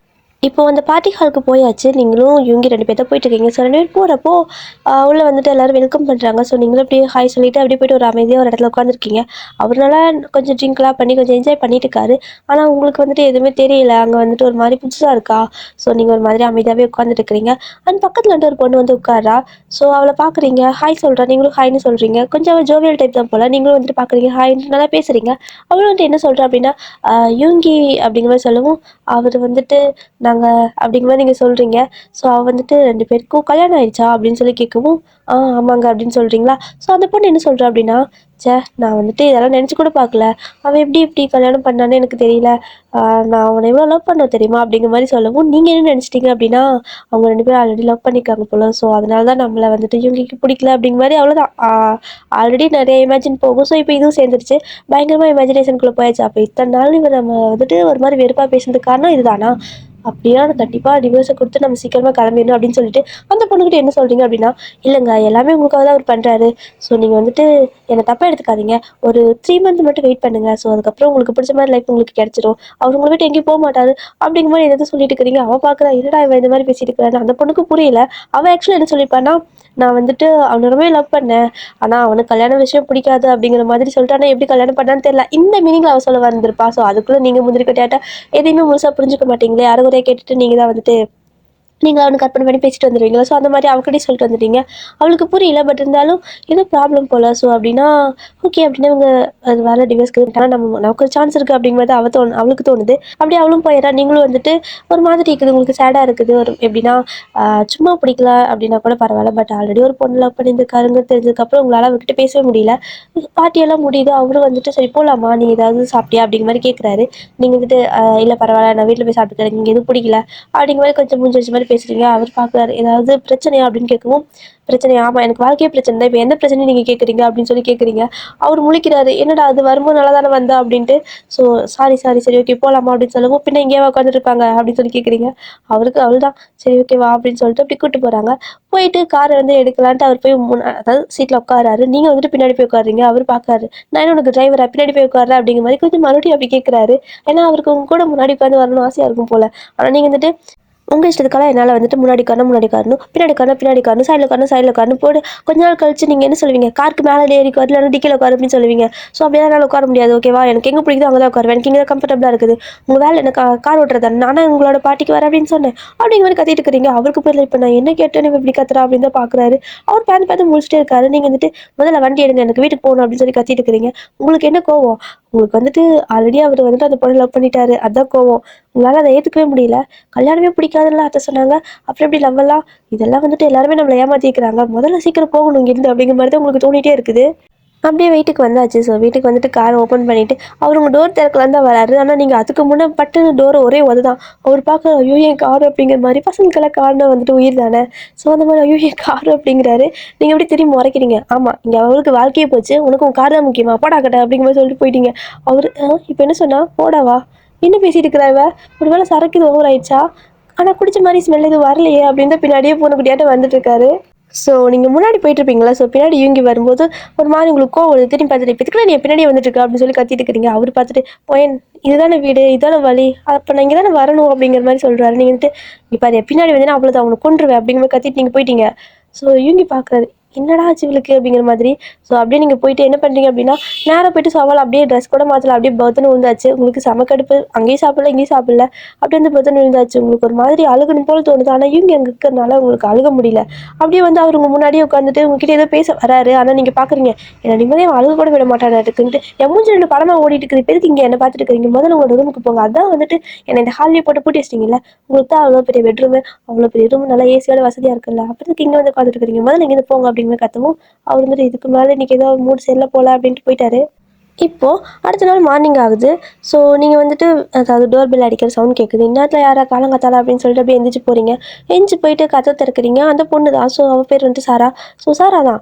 இப்போ அந்த பார்ட்டி ஹாலுக்கு போயாச்சு. நீங்களும் இவங்க 2 பேர் தான் போயிட்டுருக்கீங்க. ஸோ 2 பேர் போகிறப்போ உள்ளே வந்துட்டு எல்லோரும் வெல்கம் பண்ணுறாங்க. ஸோ நீங்களும் அப்படியே ஹாய் சொல்லிவிட்டு அப்படியே போய்ட்டு ஒரு அமைதியாக ஒரு இடத்துல உட்காந்துருக்கீங்க. அவரால் கொஞ்சம் ட்ரிங்க்லாம் பண்ணி கொஞ்சம் என்ஜாய் பண்ணிட்டு இருக்காரு. ஆனால் உங்களுக்கு வந்துட்டு எதுவுமே தெரியல. அங்கே வந்துட்டு ஒரு மாதிரி புதுசாக இருக்கா. ஸோ நீங்கள் ஒரு மாதிரி அமைதியாகவே உட்காந்துட்டு இருக்கிறீங்க. அண்ட் பக்கத்தில் வந்துட்டு ஒரு பொண்ணு வந்து உட்காரா. ஸோ அவளை பார்க்குறீங்க, ஹாய் சொல்கிறா. நீங்களும் ஹாய்னு சொல்கிறீங்க. கொஞ்சம் அவள் ஜோவியல் டைப் தான் போல். நீங்களும் வந்துட்டு பார்க்குறீங்க, ஹாய்ன்னு நல்லா பேசுகிறீங்க. அவளும் வந்துட்டு என்ன சொல்கிறா அப்படின்னா, யூங்கி அப்படிங்கிற மாதிரி சொல்லவும் அவர் வந்துட்டு நாங்கள் அப்படிங்கிற மாதிரி நீங்கள் சொல்கிறீங்க. ஸோ அவள் வந்துட்டு 2 பேருக்கும் கல்யாணம் ஆயிடுச்சா அப்படின்னு சொல்லி கேட்கவும் ஆமாங்க அப்படின்னு சொல்கிறீங்களா. ஸோ அந்த பொண்ணு என்ன சொல்கிறா அப்படின்னா, நான் வந்துட்டு இதெல்லாம் நினச்சி கூட பார்க்கல, அவன் எப்படி கல்யாணம் பண்ணான்னு எனக்கு தெரியல, நான் அவனை எவ்வளோ லவ் பண்ண தெரியுமா அப்படிங்கிற மாதிரி சொல்லவும் நீங்கள் என்ன நினச்சிட்டிங்க அப்படின்னா அவங்க 2 பேரும் ஆல்ரெடி லவ் பண்ணியிருக்காங்க போல். ஸோ அதனால தான் நம்மளை வந்துட்டு இவங்களுக்கு பிடிக்கல அப்படிங்கிற மாதிரி அவ்வளோதான். ஆல்ரெடி நிறைய இமேஜின் போகும். ஸோ இப்போ இதுவும் சேர்ந்துருச்சு. பயங்கரமாக இமேஜினேஷனுக்குள்ளே போயாச்சு. அப்போ இத்தனை நாள் இவர் நம்ம வந்துட்டு ஒரு மாதிரி வெறுப்பாக பேசுனதுக்கு காரணம் இதுதானா, அப்படின்னா கண்டிப்பாக டிவோர்ஸை கொடுத்து நம்ம சீக்கிரமாக கிளம்பிடணும் அப்படின்னு சொல்லிட்டு அந்த பொண்ணுக்கிட்ட என்ன சொல்கிறீங்க அப்படின்னா, இல்லைங்க எல்லாமே உங்களுக்காக தான் அவர் பண்ணுறாரு. ஸோ நீங்கள் வந்துட்டு என்னை தப்பாக எடுத்துக்காதீங்க. ஒரு 3 மந்த் மட்டும் வெயிட் பண்ணுங்கள். ஸோ அதுக்கப்புறம் உங்களுக்கு பிடிச்ச மாதிரி லைஃப் உங்களுக்கு கிடச்சிரும். அவர் உங்களை விட்டு எங்கேயும் போக மாட்டார் அப்படிங்கிற மாதிரி எதாவது சொல்லிட்டு இருக்கிறீங்க. அவள் பார்க்குறா என்னடா இவன் இந்த மாதிரி பேசிட்டு இருக்கிறாரு. அந்த பொண்ணுக்கு புரியல. அவள் ஆக்சுவலாக என்ன சொல்லியிருப்பான்னா, நான் வந்துட்டு அவனை ரொம்ப லவ் பண்ணேன், ஆனால் அவனுக்கு கல்யாண விஷயம் பிடிக்காது அப்படிங்கிற மாதிரி சொல்லிட்டு, ஆனால் எப்படி கல்யாணம் பண்ணான்னு தெரியல இந்த மீனிங்கில் அவள் சொல்ல வந்திருப்பா. ஸோ அதுக்குள்ளே நீங்கள் முந்திரி கட்டியாட்டா எதையுமே முழுசாக புரிஞ்சுக்க மாட்டீங்களே, அரைகுறையாக கேட்டுட்டு நீங்கள் தான் வந்துட்டு நீங்கள் அவனுக்கு கற்பனை பண்ணி பேசிட்டு வந்துடுவீங்களா. ஸோ அந்த மாதிரி அவகிட்டே சொல்லிட்டு வந்துட்டீங்க. அவளுக்கு புரியல. பட் இருந்தாலும் ஏதோ ப்ராப்ளம் போல். ஸோ அப்படின்னா ஓகே அப்படின்னா இவங்க அது வேலை டிவோர்ஸ்க்கு ஆனால் நமக்கு ஒரு சான்ஸ் இருக்குது அப்படிங்கிற மாதிரி அவளுக்கு தோணுது. அப்படியே அவளும் போயிடறா. நீங்களும் வந்துட்டு ஒரு மாதிரி இருக்குது, உங்களுக்கு சேடாக இருக்குது. ஒரு எப்படின்னா சும்மா பிடிக்கல அப்படின்னா கூட பரவாயில்ல, பட் ஆல்ரெடி ஒரு பொண்ணு லவ் பண்ணியிருந்துருக்காருங்க தெரிஞ்சதுக்கப்புறம் உங்களால் அவர்கிட்ட பேசவே முடியல. பார்ட்டியெல்லாம் முடியுது. அவரும் வந்துட்டு சரி போகலாமா, நீ ஏதாவது சாப்பிட்டியா அப்படிங்கிற மாதிரி கேட்குறாரு. நீங்கள் வந்துட்டு இல்லை பரவாயில்ல நான் வீட்டில் போய் சாப்பிட்டுக்கிறேன், நீங்கள் எதுவும் பிடிக்கல அப்படிங்கிற மாதிரி கொஞ்சம் மூஞ்சி வச்ச மாதிரி பேசுகிறீங்க. அவர் பார்க்குறாரு ஏதாவது பிரச்சனையா அப்படின்னு கேட்கவும், பிரச்சனையா ஆமாம் எனக்கு வாழ்க்கையே பிரச்சனை தான், இப்போ எந்த பிரச்சனையும் நீங்கள் கேட்குறீங்க அப்படின்னு சொல்லி கேட்குறீங்க. அவர் முழிக்கிறாரு, என்னடா அது வரும்போது நல்லா தானே வந்தா அப்படின்ட்டு. ஸோ சாரி சரி ஓகே போகலாமா அப்படின்னு சொல்லவும், பின்ன எங்கேயா உட்காந்துருப்பாங்க அப்படின்னு சொல்லி கேட்குறீங்க. அவருக்கு அவள் தான் சரி ஓகேவா அப்படின்னு சொல்லிட்டு அப்படி கூப்பிட்டு போகிறாங்க. போயிட்டு காரை வந்து எடுக்கலான்ட்டு அவர் போய் அதாவது சீட்டில் உட்காராரு. நீங்கள் வந்துட்டு பின்னாடி போய் உட்காருறீங்க. அவர் பார்க்காரு, நான் என்ன உனக்கு டிரைவரா பின்னாடி போய் உட்கார்றேன் அப்படிங்கிற மாதிரி கொஞ்சம் மறுபடியும் அப்படி கேட்குறாரு. ஏன்னா அவருக்கு உங்க கூட முன்னாடி உட்காந்து வரணும்னு ஆசையாக இருக்கும் போல். ஆனால் நீங்கள் வந்துட்டு உங்கள் இஷ்டத்துக்கெல்லாம் என்னால் வந்துட்டு முன்னாடி காரணம் பின்னாடி காரணம் சைடில் காரணம் போட்டு கொஞ்ச நாள் கழிச்சு நீங்கள் என்ன சொல்லுவீங்க, காருக்கு மேலே ஏறி உட்காரு இல்லைன்னா டிக்கியில் உட்காரு அப்படின்னு சொல்லுவீங்க. ஸோ அப்படியே என்னால் உட்கார முடியாது ஓகேவா, எனக்கு எங்கே பிடிக்குதோ அங்கே தான் உட்காருவேன், எனக்கு இங்கே தான் கம்ஃபர்டபுளாக இருக்குது, உங்கள் வேலை எனக்கு கார் ஓட்டுறது நானே உங்களோட பாட்டிக்கு வரேன் அப்படின்னு சொன்னேன் அப்படிங்கிற மாதிரி கத்திட்டு இருக்கிறீங்க. அவருக்கு போய் இப்போ நான் என்ன கேட்டேன்னு இப்படி கத்துறா அப்படின்னு தான் பார்க்குறாரு. அவர் பார்த்து முடிச்சுட்டே இருக்காரு. நீங்கள் வந்துட்டு முதல்ல வண்டி எடுங்க எனக்கு வீட்டுக்கு போகணும் அப்படின்னு சொல்லி கத்திட்டு இருக்கிறீங்க. உங்களுக்கு என்ன கோவம், உங்களுக்கு வந்துட்டு ஆல்ரெடி அவர் வந்துட்டு அந்த பொண்ணை லவ் பண்ணிட்டாரு, அதான் கோவம். உங்களால் அதை ஏற்றுக்கவே முடியல. கல்யாணமே பிடிக்காதுல்ல அத்தை சொன்னாங்க, அப்புறம் எப்படி லவ்வெல்லாம், இதெல்லாம் வந்துட்டு எல்லாருமே நம்மளை ஏமாற்றிக்கிறாங்க, முதல்ல சீக்கிரம் போகணும் இங்கேருந்து அப்படிங்கிற மாதிரி தான் உங்களுக்கு தோணிகிட்டே இருக்குது. அப்படியே வீட்டுக்கு வந்தாச்சு. ஸோ வீட்டுக்கு வந்துட்டு காரை ஓப்பன் பண்ணிவிட்டு அவர் உங்கள் டோர் திறக்கலான்னு தான் வராரு. ஆனால் நீங்கள் அதுக்கு முன்னே பட்டுன்னு டோரை ஒரே உத தான். அவர் பார்க்க ஐயோ என் கார் அப்படிங்கிற மாதிரி, பசங்களுக்கெல்லாம் கார்னா வந்துட்டு உயிர் தானே. ஸோ அந்த மாதிரி ஐயோ என் கார் அப்படிங்கிறாரு. நீங்கள் எப்படி திரும்பி முறைக்கிறீங்க, ஆமாம் இங்கே அவருக்கு வாழ்க்கையே போச்சு, உனக்கு உன் கார் தான் முக்கியமா போடா கட்ட அப்படிங்கிற மாதிரி சொல்லிட்டு போயிட்டீங்க. அவர் இப்போ என்ன சொன்னால் போடாவா, என்ன பேசிட்டு இருக்கிறாவ, ஒரு வேளை சரக்கு இது ஓவர் ஆயிடுச்சா, ஆனால் குடிச்ச மாதிரி ஸ்மெல் எதுவும் வரலையே அப்படின்னு தான் பின்னாடியே பூனைக்குட்டியாட்ட வந்துட்டு இருக்காரு. ஸோ நீங்கள் முன்னாடி போயிட்டுருப்பீங்களா, ஸோ பின்னாடி யூங்கி வரும்போது ஒரு மாதிரி உங்களுக்கு கோவம் வருது. திரும்பி பார்த்துட்டு இப்போ இதுக்குள்ள நீ பின்னாடி வந்துட்டு இருக்க அப்படின்னு சொல்லி கத்திட்டு இருக்கிறீங்க. அவர் பார்த்துட்டு போயன் இதுதானே வீடு இதுதானே வழி அப்போ நான் இங்கே தானே வரணும் அப்படிங்கிற மாதிரி சொல்கிறாரு. நீங்கள் வந்துட்டு இப்போ அது பின்னாடி வந்தீங்கன்னா அவ்வளோதான் அவனை கொண்டுருவேன் அப்படிங்கிற மாதிரி கத்திட்டு நீங்கள் போயிட்டீங்க. ஸோ யூங்கி பார்க்குறாரு என்னடா ஆச்சு இவளுக்கு அப்படிங்கிற மாதிரி. ஸோ அப்படியே நீங்கள் போயிட்டு என்ன பண்ணுறீங்க அப்படின்னா நேராக போயிட்டு சவால் அப்படியே ட்ரெஸ் கூட மாற்றல அப்படியே பர்த்னு விழுந்தாச்சு. உங்களுக்கு சமக்கடுப்பு அங்கேயும் சாப்பிடல இங்கேயும் சாப்பிடல அப்படியே வந்து பர்த்னு விழுந்தாச்சு. உங்களுக்கு ஒரு மாதிரி அழுகணும் போல் தோணுது. ஆனால் யூங்கி அங்கே இருக்கிறதுனால உங்களுக்கு அழுக முடியல. அப்படியே வந்து அவர் உங்கள் முன்னாடியே உட்காந்துட்டு உங்ககிட்ட ஏதோ பேச வராரு. ஆனால் நீங்கள் பார்க்குறீங்க என்ன நிம்மதியாக அழுக கூட விட மாட்டானுக்குன்ட்டு என் மூஞ்சி 2 படமாக ஓடிட்டு இருக்குது. இப்போ எதுக்கு இங்கே என்ன பார்த்துட்டு இருக்கிறீங்க, முதல்ல உங்களோட ரூமுக்கு போங்க. அதான் வந்துட்டு என்னை இந்த ஹால்லேயே போட்டு பூட்டி வச்சிட்டிங்கல்ல, உங்களுக்கு தான் அவ்வளோ பெரிய பெட்ரூமு அவ்வளோ பெரிய ரூம் நல்லா ஏசியோட வசதியாக இருக்குல்ல, அப்புறத்துக்கு இங்கே வந்து உட்காந்துட்டு இருக்கிறீங்க, முதல்ல இங்கேருந்து போங்க அப்படிங்கிற கத்தவும் அவர் வந்துட்டு இதுக்கு மேலே இன்றைக்கி ஏதோ மூடு சரியில்லை போல அப்படின்ட்டு போயிட்டாரு. இப்போது அடுத்த நாள் மார்னிங் ஆகுது. ஸோ நீங்கள் வந்துட்டு அதாவது டோர் பெல் அடிக்கிற சவுண்ட் கேட்குது. இந்நேரத்தில் யாரா காலங்காத்தால அப்படின்னு சொல்லிட்டு அப்படியே எந்திரிச்சு போகிறீங்க. எந்திரிச்சு போயிட்டு கதவை திறக்கிறீங்க. அந்த பொண்ணு தான். ஸோ அவள் பேர் வந்துட்டு சாரா. ஸோ சாரா தான்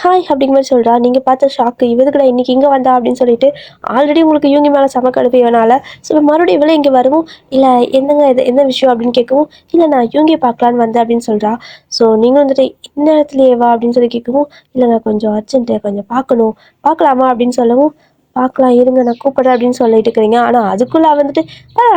ஹாய் அப்படிங்கிற மாதிரி சொல்கிறா. நீங்கள் பார்த்த ஷாக்கு இவதுக்குடா இன்றைக்கி இங்கே வந்தா அப்படின்னு சொல்லிட்டு ஆல்ரெடி உங்களுக்கு யூங்கி மேலே சமக்கடுப்பு இவனால். ஸோ மறுபடியும் இவளே இங்கே வரவும் இல்லை என்னங்க இது என்ன விஷயம் அப்படின்னு கேட்கவும் இல்லை நான் யூங்கியை பார்க்கலான்னு வந்தேன் அப்படின்னு சொல்கிறா. ஸோ நீங்கள் வந்துட்டு இந்நேரத்துலேயே வா அப்படின்னு சொல்லி கேட்கவும் இல்லைங்க கொஞ்சம் அர்ஜென்ட்டு கொஞ்சம் பார்க்கணும் பார்க்கலாமா அப்படின்னு சொல்லவும் பார்க்கலாம் இருங்க நான் கூப்பிட்றேன் அப்படின்னு சொல்லிட்டு இருக்கிறீங்க. ஆனால் அதுக்குள்ளே வந்துட்டு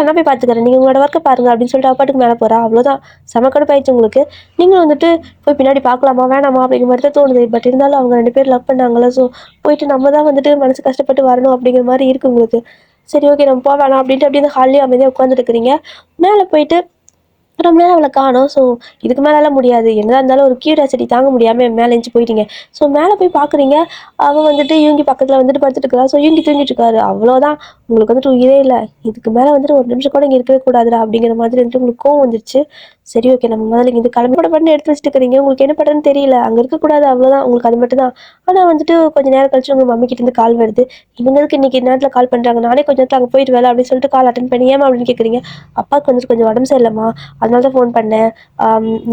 நான் போய் பார்த்துக்கிறேன் நீங்கள் உங்களோட ஒர்க்கை பாருங்கள் அப்படின்னு சொல்லிட்டு அப்பாட்டுக்கு மேலே போகிறா. அவ்வளோதான் சமக்கடுப்பாயிடுச்சு உங்களுக்கு. நீங்களும் வந்துட்டு போய் பின்னாடி பார்க்கலாமா வேணாமா அப்படிங்கிற மாதிரி தான் தோணுது. பட் இருந்தாலும் அவங்க 2 பேர் லவ் பண்ணாங்களே. ஸோ போயிட்டு நம்ம தான் வந்துட்டு மனசு கஷ்டப்பட்டு வரணும் அப்படிங்கிற மாதிரி இருக்குது உங்களுக்கு. சரி ஓகே நம்ம போக வேணாம் அப்படின்ட்டு அப்படியே ஹாலியாக அமைதியாக உட்காந்துட்டு இருக்கிறீங்க. மேலே போயிட்டு ரொம்ப நேரம் அவளை காணோம். ஸோ இதுக்கு மேலெல்லாம் முடியாது. என்னதான் இருந்தாலும் ஒரு கியூரியாசிட்டி தாங்க முடியாமல் மேலே எழுந்து போயிட்டீங்க. ஸோ மேலே போய் பார்க்குறீங்க. அவள் வந்துட்டு யூங்கி பக்கத்தில் வந்துட்டு படுத்துட்டு இருக்கா. ஸோ யூங்கி தூங்கிட்டு இருக்காரு. அவ்வளோதான் உங்களுக்கு வந்துட்டு உயிரே இல்லை. இதுக்கு மேலே வந்துட்டு ஒரு நிமிஷம் கூட இங்கே இருக்கவே கூடாதுடா அப்படிங்கிற மாதிரி வந்துட்டு உங்களுக்கு கோவம் வந்துருச்சு. சரி ஓகே நம்ம முதல்ல இங்கே கிளம்பி பண்ணி எடுத்து வச்சுட்டு இருக்கிறீங்க. உங்களுக்கு என்ன பண்ணுறதுன்னு தெரியல. அங்கே இருக்கக்கூடாது அவ்வளோதான் உங்களுக்கு அது மட்டும் தான். ஆனால் வந்துட்டு கொஞ்சம் நேரம் கழிச்சு உங்கள் மம்மி கிட்டேருந்து கால் வருது. இவங்களுக்கு இன்றைக்கி நேரத்தில் கால் பண்ணுறாங்க. நானே கொஞ்சம் நேரத்தில் அங்கே போயிட்டு வேலை அப்படின்னு சொல்லிட்டு கால் அட்டன் பண்ணி ஏமா அப்படின்னு கேட்குறீங்க. அப்பாவுக்கு வந்துட்டு கொஞ்சம் உடம்பு சரியில்லைம்மா அதனால தான் ஃபோன் பண்ணேன்.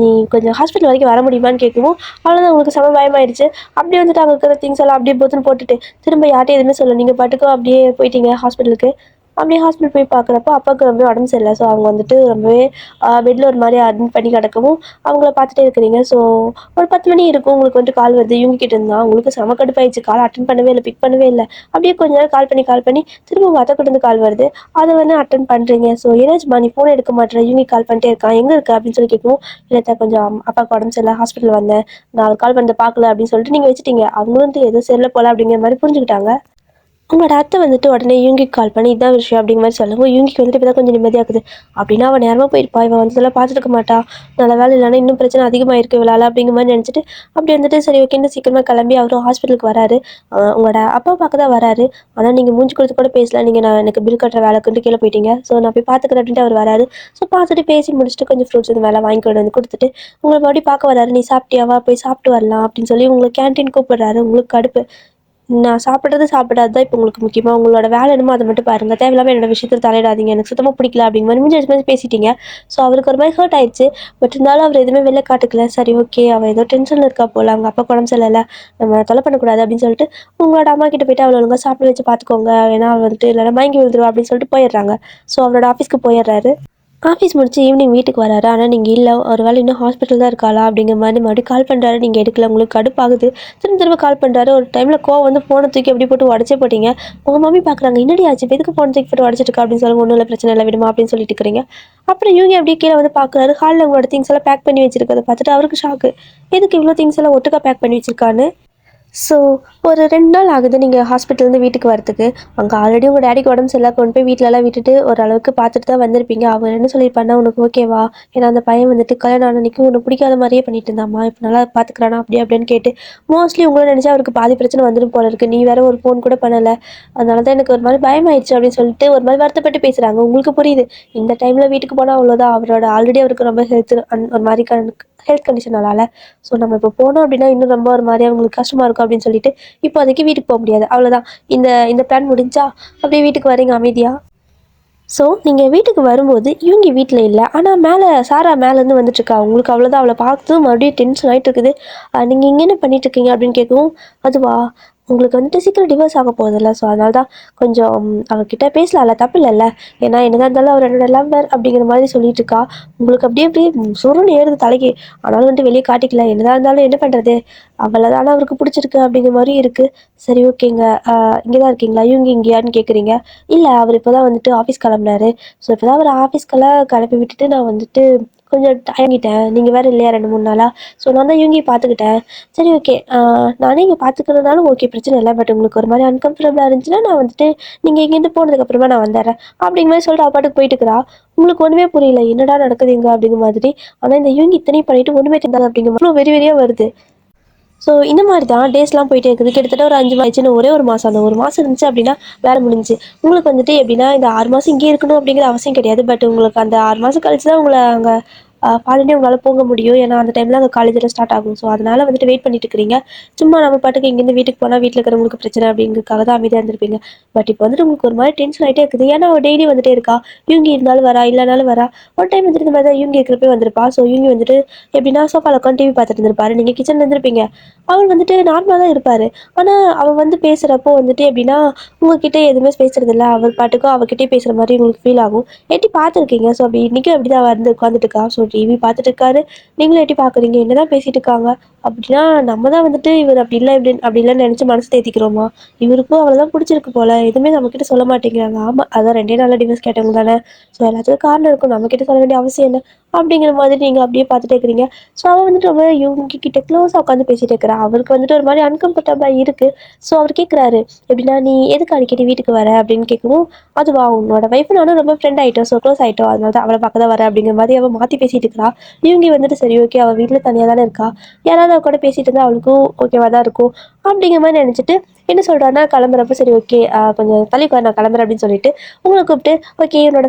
நீ கொஞ்சம் ஹாஸ்பிட்டல் வரைக்கும் வர முடியுமான்னு கேட்கவும் அவ்வளோதான் உங்களுக்கு செம பயமாயிடுச்சு. அப்படியே வந்துட்டு அங்கே இருக்கிற திங்ஸ் எல்லாம் அப்படியே போத்துன்னு போட்டுட்டு திரும்ப யார்ட்டையும் எதுவுமே சொல்ல நீங்கள் பாட்டுக்கும் அப்படியே போயிட்டீங்க ஹாஸ்பிட்டலுக்கு. அப்படியே ஹாஸ்பிட்டல் போய் பார்க்குறப்போ அப்பாவுக்கு ரொம்பவே உடம்பு சரியில்லை. ஸோ அவங்க வந்துட்டு ரொம்பவே பெட்டில் ஒரு மாதிரி அட்மிட் பண்ணி கிடக்கவும் அவங்கள பார்த்துட்டே இருக்கிறீங்க. ஸோ ஒரு 10 மணி இருக்கும் உங்களுக்கு வந்துட்டு கால் வருது யூங்கி கிட்ட இருந்தால். உங்களுக்கு செம கடுப்பாயிடுச்சு. கால் அட்டன் பண்ணவே இல்லை பிக் பண்ணவே இல்லை. அப்படியே கொஞ்ச நேரம் கால் பண்ணி திரும்ப உங்கள் அத்தை கிட்ட இருந்து கால் வருது. அதை வந்து அட்டன் பண்ணுறீங்க. ஸோ ஏன்னாச்சுமா நீ ஃபோன் எடுக்க மாட்டேற யூங்கி கால் பண்ணிட்டே இருக்கான் எங்கே இருக்கு அப்படின்னு சொல்லி கேட்கவும் இல்லை கொஞ்சம் அப்பாவுக்கு உடம்பு சரியில்லை ஹாஸ்பிட்டல் வந்தேன் நான் கால் பண்ணி பார்க்கல அப்படின்னு சொல்லிட்டு நீங்கள் வச்சுட்டீங்க. அவங்களும் வந்து எதுவும் சரியில்லை போல அப்படிங்கிற மாதிரி புரிஞ்சுக்கிட்டாங்க. உங்களோட அத்தை வந்துட்டு உடனே யூங்கிக்கு கால் பண்ணி இதான் விஷயம் அப்படிங்கிற மாதிரி சொல்லவும் யூங்கிக்கு வந்துட்டு இப்போ தான் கொஞ்சம் நிம்மதியாகுது. அப்படின்னா அவன் நேரமாக போயிருப்பா இவன் வந்ததெல்லாம் பார்த்துருக்க மாட்டா. நல்ல வேலை இல்லைன்னா இன்னும் பிரச்சனை அதிகமாகிருக்கு இவளால் அப்படிங்கிற மாதிரி நினச்சிட்டு அப்படி வந்துட்டு சரி ஓகேன்னு சீக்கிரமாக கிளம்பி அவரும் ஹாஸ்பிட்டலுக்கு வராரு. உங்களோட அப்பா பார்க்க தான் வராரு. ஆனால் நீங்கள் மூஞ்சி கொடுத்து கூட பேசல. நீங்கள் நான் எனக்கு பில் கட்டுற வேலைக்குன்ட்டு கீழே போயிட்டீங்க. ஸோ நான் போய் பார்த்துக்கிறேன் அப்படின்ட்டு அவர் வராரு. ஸோ பார்த்துட்டு பேசி முடிச்சுட்டு கொஞ்சம் ஃப்ரூட்ஸ் இது மேலே வாங்கி கொண்டு வந்து கொடுத்துட்டு உங்களை மறுபடியும் பார்க்க வராரு. நீ சாப்பிட்டியாவா போய் சாப்பிட்டு வரலாம் அப்படின்னு சொல்லி உங்களை கேன்டீன் கூப்பிடுறாரு. உங்களுக்கு கடுப்பு. நான் சாப்பிடாது தான் இப்போ உங்களுக்கு முக்கியமாக உங்களோட வேலை என்னமோ அதை மட்டும் பாருங்கள். தேவையில்லாமல் என்னோட விஷயத்தில் தலையிடாதீங்க. எனக்கு சுத்தமாக பிடிக்கல அப்படிங்கிற மாதிரி முடிஞ்சு பேசிட்டீங்க. ஸோ அவருக்கு ஒரு மாதிரி ஹர்ட் ஆயிடுச்சு. பட் இருந்தாலும் அவர் எதுவுமே வெளில காட்டுக்கல. சரி ஓகே அவள் ஏதோ டென்ஷனில் இருக்கா போல் அவங்க அப்பா உடம்பு சரியில்லை நம்ம தொலை பண்ணக்கூடாது அப்படின்னு சொல்லிட்டு உங்களோட அம்மா கிட்ட போய்ட்டு அவளை ஒழுங்காக சாப்பிட வச்சு பார்த்துக்கோங்க. ஏன்னா அவள் வந்துட்டு இல்லைனா மயங்கி விழுந்துருவா அப்படின்னு சொல்லிட்டு போயிடுறாங்க. ஸோ அவரோட ஆஃபீஸ்க்கு போயிடுறாரு. ஆஃபீஸ் முடிச்சு ஈவினிங் வீட்டுக்கு வராரு. ஆனால் நீங்கள் இல்லை ஒரு வேளை இன்னும் ஹாஸ்பிட்டல் தான் இருக்காளா அப்படிங்கிற மாதிரி மறுபடியும் கால் பண்ணுறாரு. நீங்கள் எடுக்கல. உங்களுக்கு கடுப்பாகுது. திரும்ப கால் பண்ணுறாரு. ஒரு டைமில் கோவம் வந்து ஃபோனை தூக்கி அப்படி போட்டு உடச்சே போட்டிங்க. உங்கள் மம்மி பார்க்குறாங்க என்னடி ஆச்சு எதுக்கு ஃபோன் தூக்கி போட்டு உடச்சிட்டு அப்படின்னு சொல்லி ஒன்றும் இல்லை பிரச்சனை இல்லை விடுமா அப்படின்னு சொல்லிட்டு இருக்கிறீங்க. அப்புறம் இவங்க அப்படியே கீழே வந்து பார்க்குறாரு. ஹாலில் உங்களோட திங்ஸ் எல்லாம் பேக் பண்ணி வச்சிருக்கதை பார்த்துட்டு அவருக்கு ஷாக்கு. எதுக்கு இவ்வளோ திங்ஸ் எல்லாம் ஒட்டுக்கா பேக் பண்ணி வச்சிருக்கான்னு. ஸோ ஒரு 2 நாள் ஆகுது நீங்கள் ஹாஸ்பிட்டல்லேருந்து வீட்டுக்கு வரத்துக்கு. அங்கே ஆல்ரெடி உங்கள் டேடிக்கு உடம்பு சரியில்லை கொண்டு போய் வீட்டிலலாம் விட்டுட்டு ஓரளவுக்கு பார்த்துட்டு தான் வந்திருப்பீங்க. அவர் என்ன சொல்லியிருப்பாருன்னா உனக்கு ஓகேவா ஏன்னா அந்த பையன் வந்துட்டு கல்யாணம் அன்னைக்கு உனக்கு பிடிக்காத மாதிரியே பண்ணிட்டு இருந்தாமா இப்போ நல்லா பார்த்துக்கிறானா அப்படி அப்படின்னு கேட்டு மோஸ்ட்லி உங்களை நினச்சா அவருக்கு பாதி பிரச்சனை வந்துடும் போல இருக்குது. நீ வேறு ஒரு ஃபோன் கூட பண்ணலை அதனால தான் எனக்கு ஒரு மாதிரி பயமாயிடுச்சு அப்படின்னு சொல்லிட்டு ஒரு மாதிரி வருத்தப்பட்டு பேசுகிறாங்க. உங்களுக்கு புரியுது இந்த டைமில் வீட்டுக்கு போனால் அவ்வளோதான். அவரோட ஆல்ரெடி அவருக்கு ரொம்ப ஒரு மாதிரி ஹெல்த் கண்டிஷனால. ஸோ நம்ம இப்போ போனோம் அப்படின்னா இன்னும் ரொம்ப ஒரு மாதிரி அவங்களுக்கு கஷ்டமாக இருக்கும் அப்படின்னு சொல்லிட்டு இப்போதைக்கு வீட்டுக்கு போக முடியாது அவ்வளோதான். இந்த இந்த பிளான் முடிஞ்சா அப்படியே வீட்டுக்கு வரீங்க அமைதியாக. ஸோ நீங்கள் வீட்டுக்கு வரும்போது இவங்க வீட்டில் இல்லை. ஆனால் மேலே சாரா மேலேருந்து வந்துட்டுருக்கா. உங்களுக்கு அவ்வளோதான் அவளை பார்த்து மறுபடியும் டென்ஷன் ஆகிட்டு இருக்குது. நீங்கள் இங்கே என்ன பண்ணிகிட்ருக்கீங்க அப்படின்னு கேட்கவும் அதுவா உங்களுக்கு வந்துட்டு சீக்கிரம் டிவோர்ஸ் ஆக போகுதுல்ல. ஸோ அதனால தான் கொஞ்சம் அவகிட்ட பேசலாம்ல, தப்பு இல்லைல்ல. ஏன்னா என்னதான் இருந்தாலும் அவர் என்னோட லவ்வர் அப்படிங்கிற மாதிரி சொல்லிட்டு இருக்கா. உங்களுக்கு அப்படியே அப்படியே சுருன்னு ஏறுது தலைக்கு. ஆனாலும் வந்துட்டு வெளியே காட்டிக்கல. என்னதான் இருந்தாலும் என்ன பண்ணுறது, அவளை தானே அவருக்கு பிடிச்சிருக்கு அப்படிங்கிற மாதிரி இருக்குது. சரி ஓகேங்க, இங்கே தான் இருக்கீங்களா, இவங்க இங்கேயான்னு கேட்குறீங்க. இல்லை, அவர் இப்போ தான் வந்துட்டு ஆஃபீஸ் கிளம்புனாரு. ஸோ இப்போ தான் அவர் ஆஃபீஸ்க்கெல்லாம் கிளப்பி விட்டுட்டு நான் வந்துட்டு கொஞ்சம் தயங்கிட்டேன். நீங்கள் வேறு இல்லையா 2 3 நாளாக. ஸோ நான் தான் இவங்கி பார்த்துக்கிட்டேன். சரி ஓகே, நானே இங்கே பார்த்துக்கிறதுனாலும் ஓகே, பிரச்சனை இல்லை. பட் உங்களுக்கு ஒரு மாதிரி அன்கம்ஃபர்டபுளாக இருந்துச்சுன்னா நான் வந்துட்டு நீங்கள் இங்கேருந்து போனதுக்கப்புறமா நான் வந்துடுறேன் அப்படிங்கிற மாதிரி சொல்லிட்டு அப்பாட்டுக்கு போயிட்டு இருக்கிறா. உங்களுக்கு ஒன்றுமே புரியல, என்னடா நடக்குது இங்கே அப்படிங்கிற மாதிரி. ஆனால் இந்த இவங்க இத்தனையும் பண்ணிட்டு ஒன்றுமே தெரியாது அப்படிங்கிற மாதிரி வெறி வெறியாக வருது. ஸோ இந்த மாதிரி தான் டேஸ்லாம் போயிட்டே இருக்குது. கிட்டத்தட்ட ஒரு 5 மாதம் ஒரே ஒரு மாதம். அந்த ஒரு மாதம் இருந்துச்சு அப்படின்னா வேலை முடிஞ்சு. உங்களுக்கு வந்துட்டு எப்படின்னா இந்த 6 மாதம் இங்கே இருக்கணும் அப்படிங்கிற அவசியம் கிடையாது. பட் உங்களுக்கு அந்த 6 மாதம் கழிச்சு தான் உங்களை அங்கே ஃபாரினே உங்களால் போக முடியும். ஏன்னா அந்த டைமில் அங்கே காலேஜில் ஸ்டார்ட் ஆகும். ஸோ அதனால் வந்துட்டு வெயிட் பண்ணிட்டு இருக்கிறீங்க. சும்மா நம்ம பாட்டுக்கு இங்கேருந்து வீட்டுக்கு போனால் வீட்டில் இருக்கிறவங்களுக்கு பிரச்சனை அப்படிங்கிறதுக்காக தான் அமைதியாக இருந்திருப்பீங்க. பட் இப்போ வந்துட்டு உங்களுக்கு ஒரு மாதிரி டென்ஷன் ஆகிட்டே இருக்குது. ஏன்னா அவள் டெய்லி வந்துட்டே இருக்கா. இவங்க இருந்தாலும் வரா, இல்லைனாலும் வரா. ஒரு டைம் வந்துட்டு இந்த மாதிரி தான் இவங்க இருக்கிறப்ப வந்திருப்பா. ஸோ இவங்க வந்துட்டு எப்படின்னா சோஃபாவில் உட்காந்து டிவி பார்த்துட்டு இருந்திருப்பாரு. நீங்கள் கிச்சனில் இருந்திருப்பீங்க. அவர் வந்துட்டு நார்மலாக தான் இருப்பார். ஆனால் அவள் வந்து பேசுகிறப்போ வந்துட்டு எப்படின்னா உங்ககிட்ட எதுவுமே பேசுறதில்ல. அவர் பாட்டுக்கும் அவகிட்டே பேசுகிற மாதிரி உங்களுக்கு ஃபீல் ஆகும். எட்டி பார்த்துருக்கீங்க. ஸோ அப்படி இன்றைக்கும் அப்படி தான் வந்து உட்காந்துட்டு இருக்கா. ஸோ டிவி பார்த்துட்டு இருக்காரு. நீங்களும் எட்டி பார்க்குறீங்க. என்ன தான் பேசிகிட்டு இருக்காங்க அப்படின்னா நம்ம தான் வந்துட்டு இவர் அப்படி இல்லை இப்படி அப்படி இல்லைன்னு நினச்சி மனசு தேத்திக்கிறோமா. இவருக்கும் அவளை தான் பிடிச்சிருக்கு போல. எதுவுமே நம்மக்கிட்ட சொல்ல மாட்டேங்கிறாங்க. ஆமாம், அதான் 2 நாளில் டிவோர்ஸ் கேட்டவங்க தானே. ஸோ எல்லாத்துக்கும் காரணம் இருக்கும். நம்மக்கிட்ட சொல்ல வேண்டிய அவசியம் என்ன அப்படிங்கிற மாதிரி நீங்கள் அப்படியே பார்த்துட்டே இருக்கிறீங்க. ஸோ அவள் வந்துட்டு ரொம்ப இவங்க கிட்ட க்ளோஸாக உட்காந்து பேசிகிட்டு இருக்கிறா. அவருக்கு வந்துட்டு ஒரு மாதிரி அன்கம்ஃபர்டபுளாக இருக்குது. ஸோ அவர் கேட்குறாரு, எப்படின்னா நீ எதுக்கு அடிக்கடி வீட்டுக்கு வர அப்படின்னு கேட்கவும், அதுவா உன்னோட வைஃப் நானும் ரொம்ப ஃப்ரெண்ட் ஆகிட்டோம். ஸோ க்ளோஸ் ஆகிட்டோம். அதனால தான் அவளை பார்க்க தான் வர அப்படிங்கிற மாதிரி அவள் மாற்றி பேசிகிட்டு இருக்கிறா. இவங்க வந்துட்டு சரி ஓகே, அவள் வீட்டில் தனியாக தானே இருக்கா, யாராவது அவள் கூட பேசிகிட்டு இருந்தால் அவளுக்கும் ஓகேவாக தான் இருக்கும் அப்படிங்கிற மாதிரி நினச்சிட்டு என்ன சொல்கிறான்னா கிளம்புறப்ப சரி ஓகே, கொஞ்சம் தள்ளிக்கோ நான் கிளம்புறேன் அப்படின்னு சொல்லிட்டு உங்களை கூப்பிட்டு ஓகே என்னோட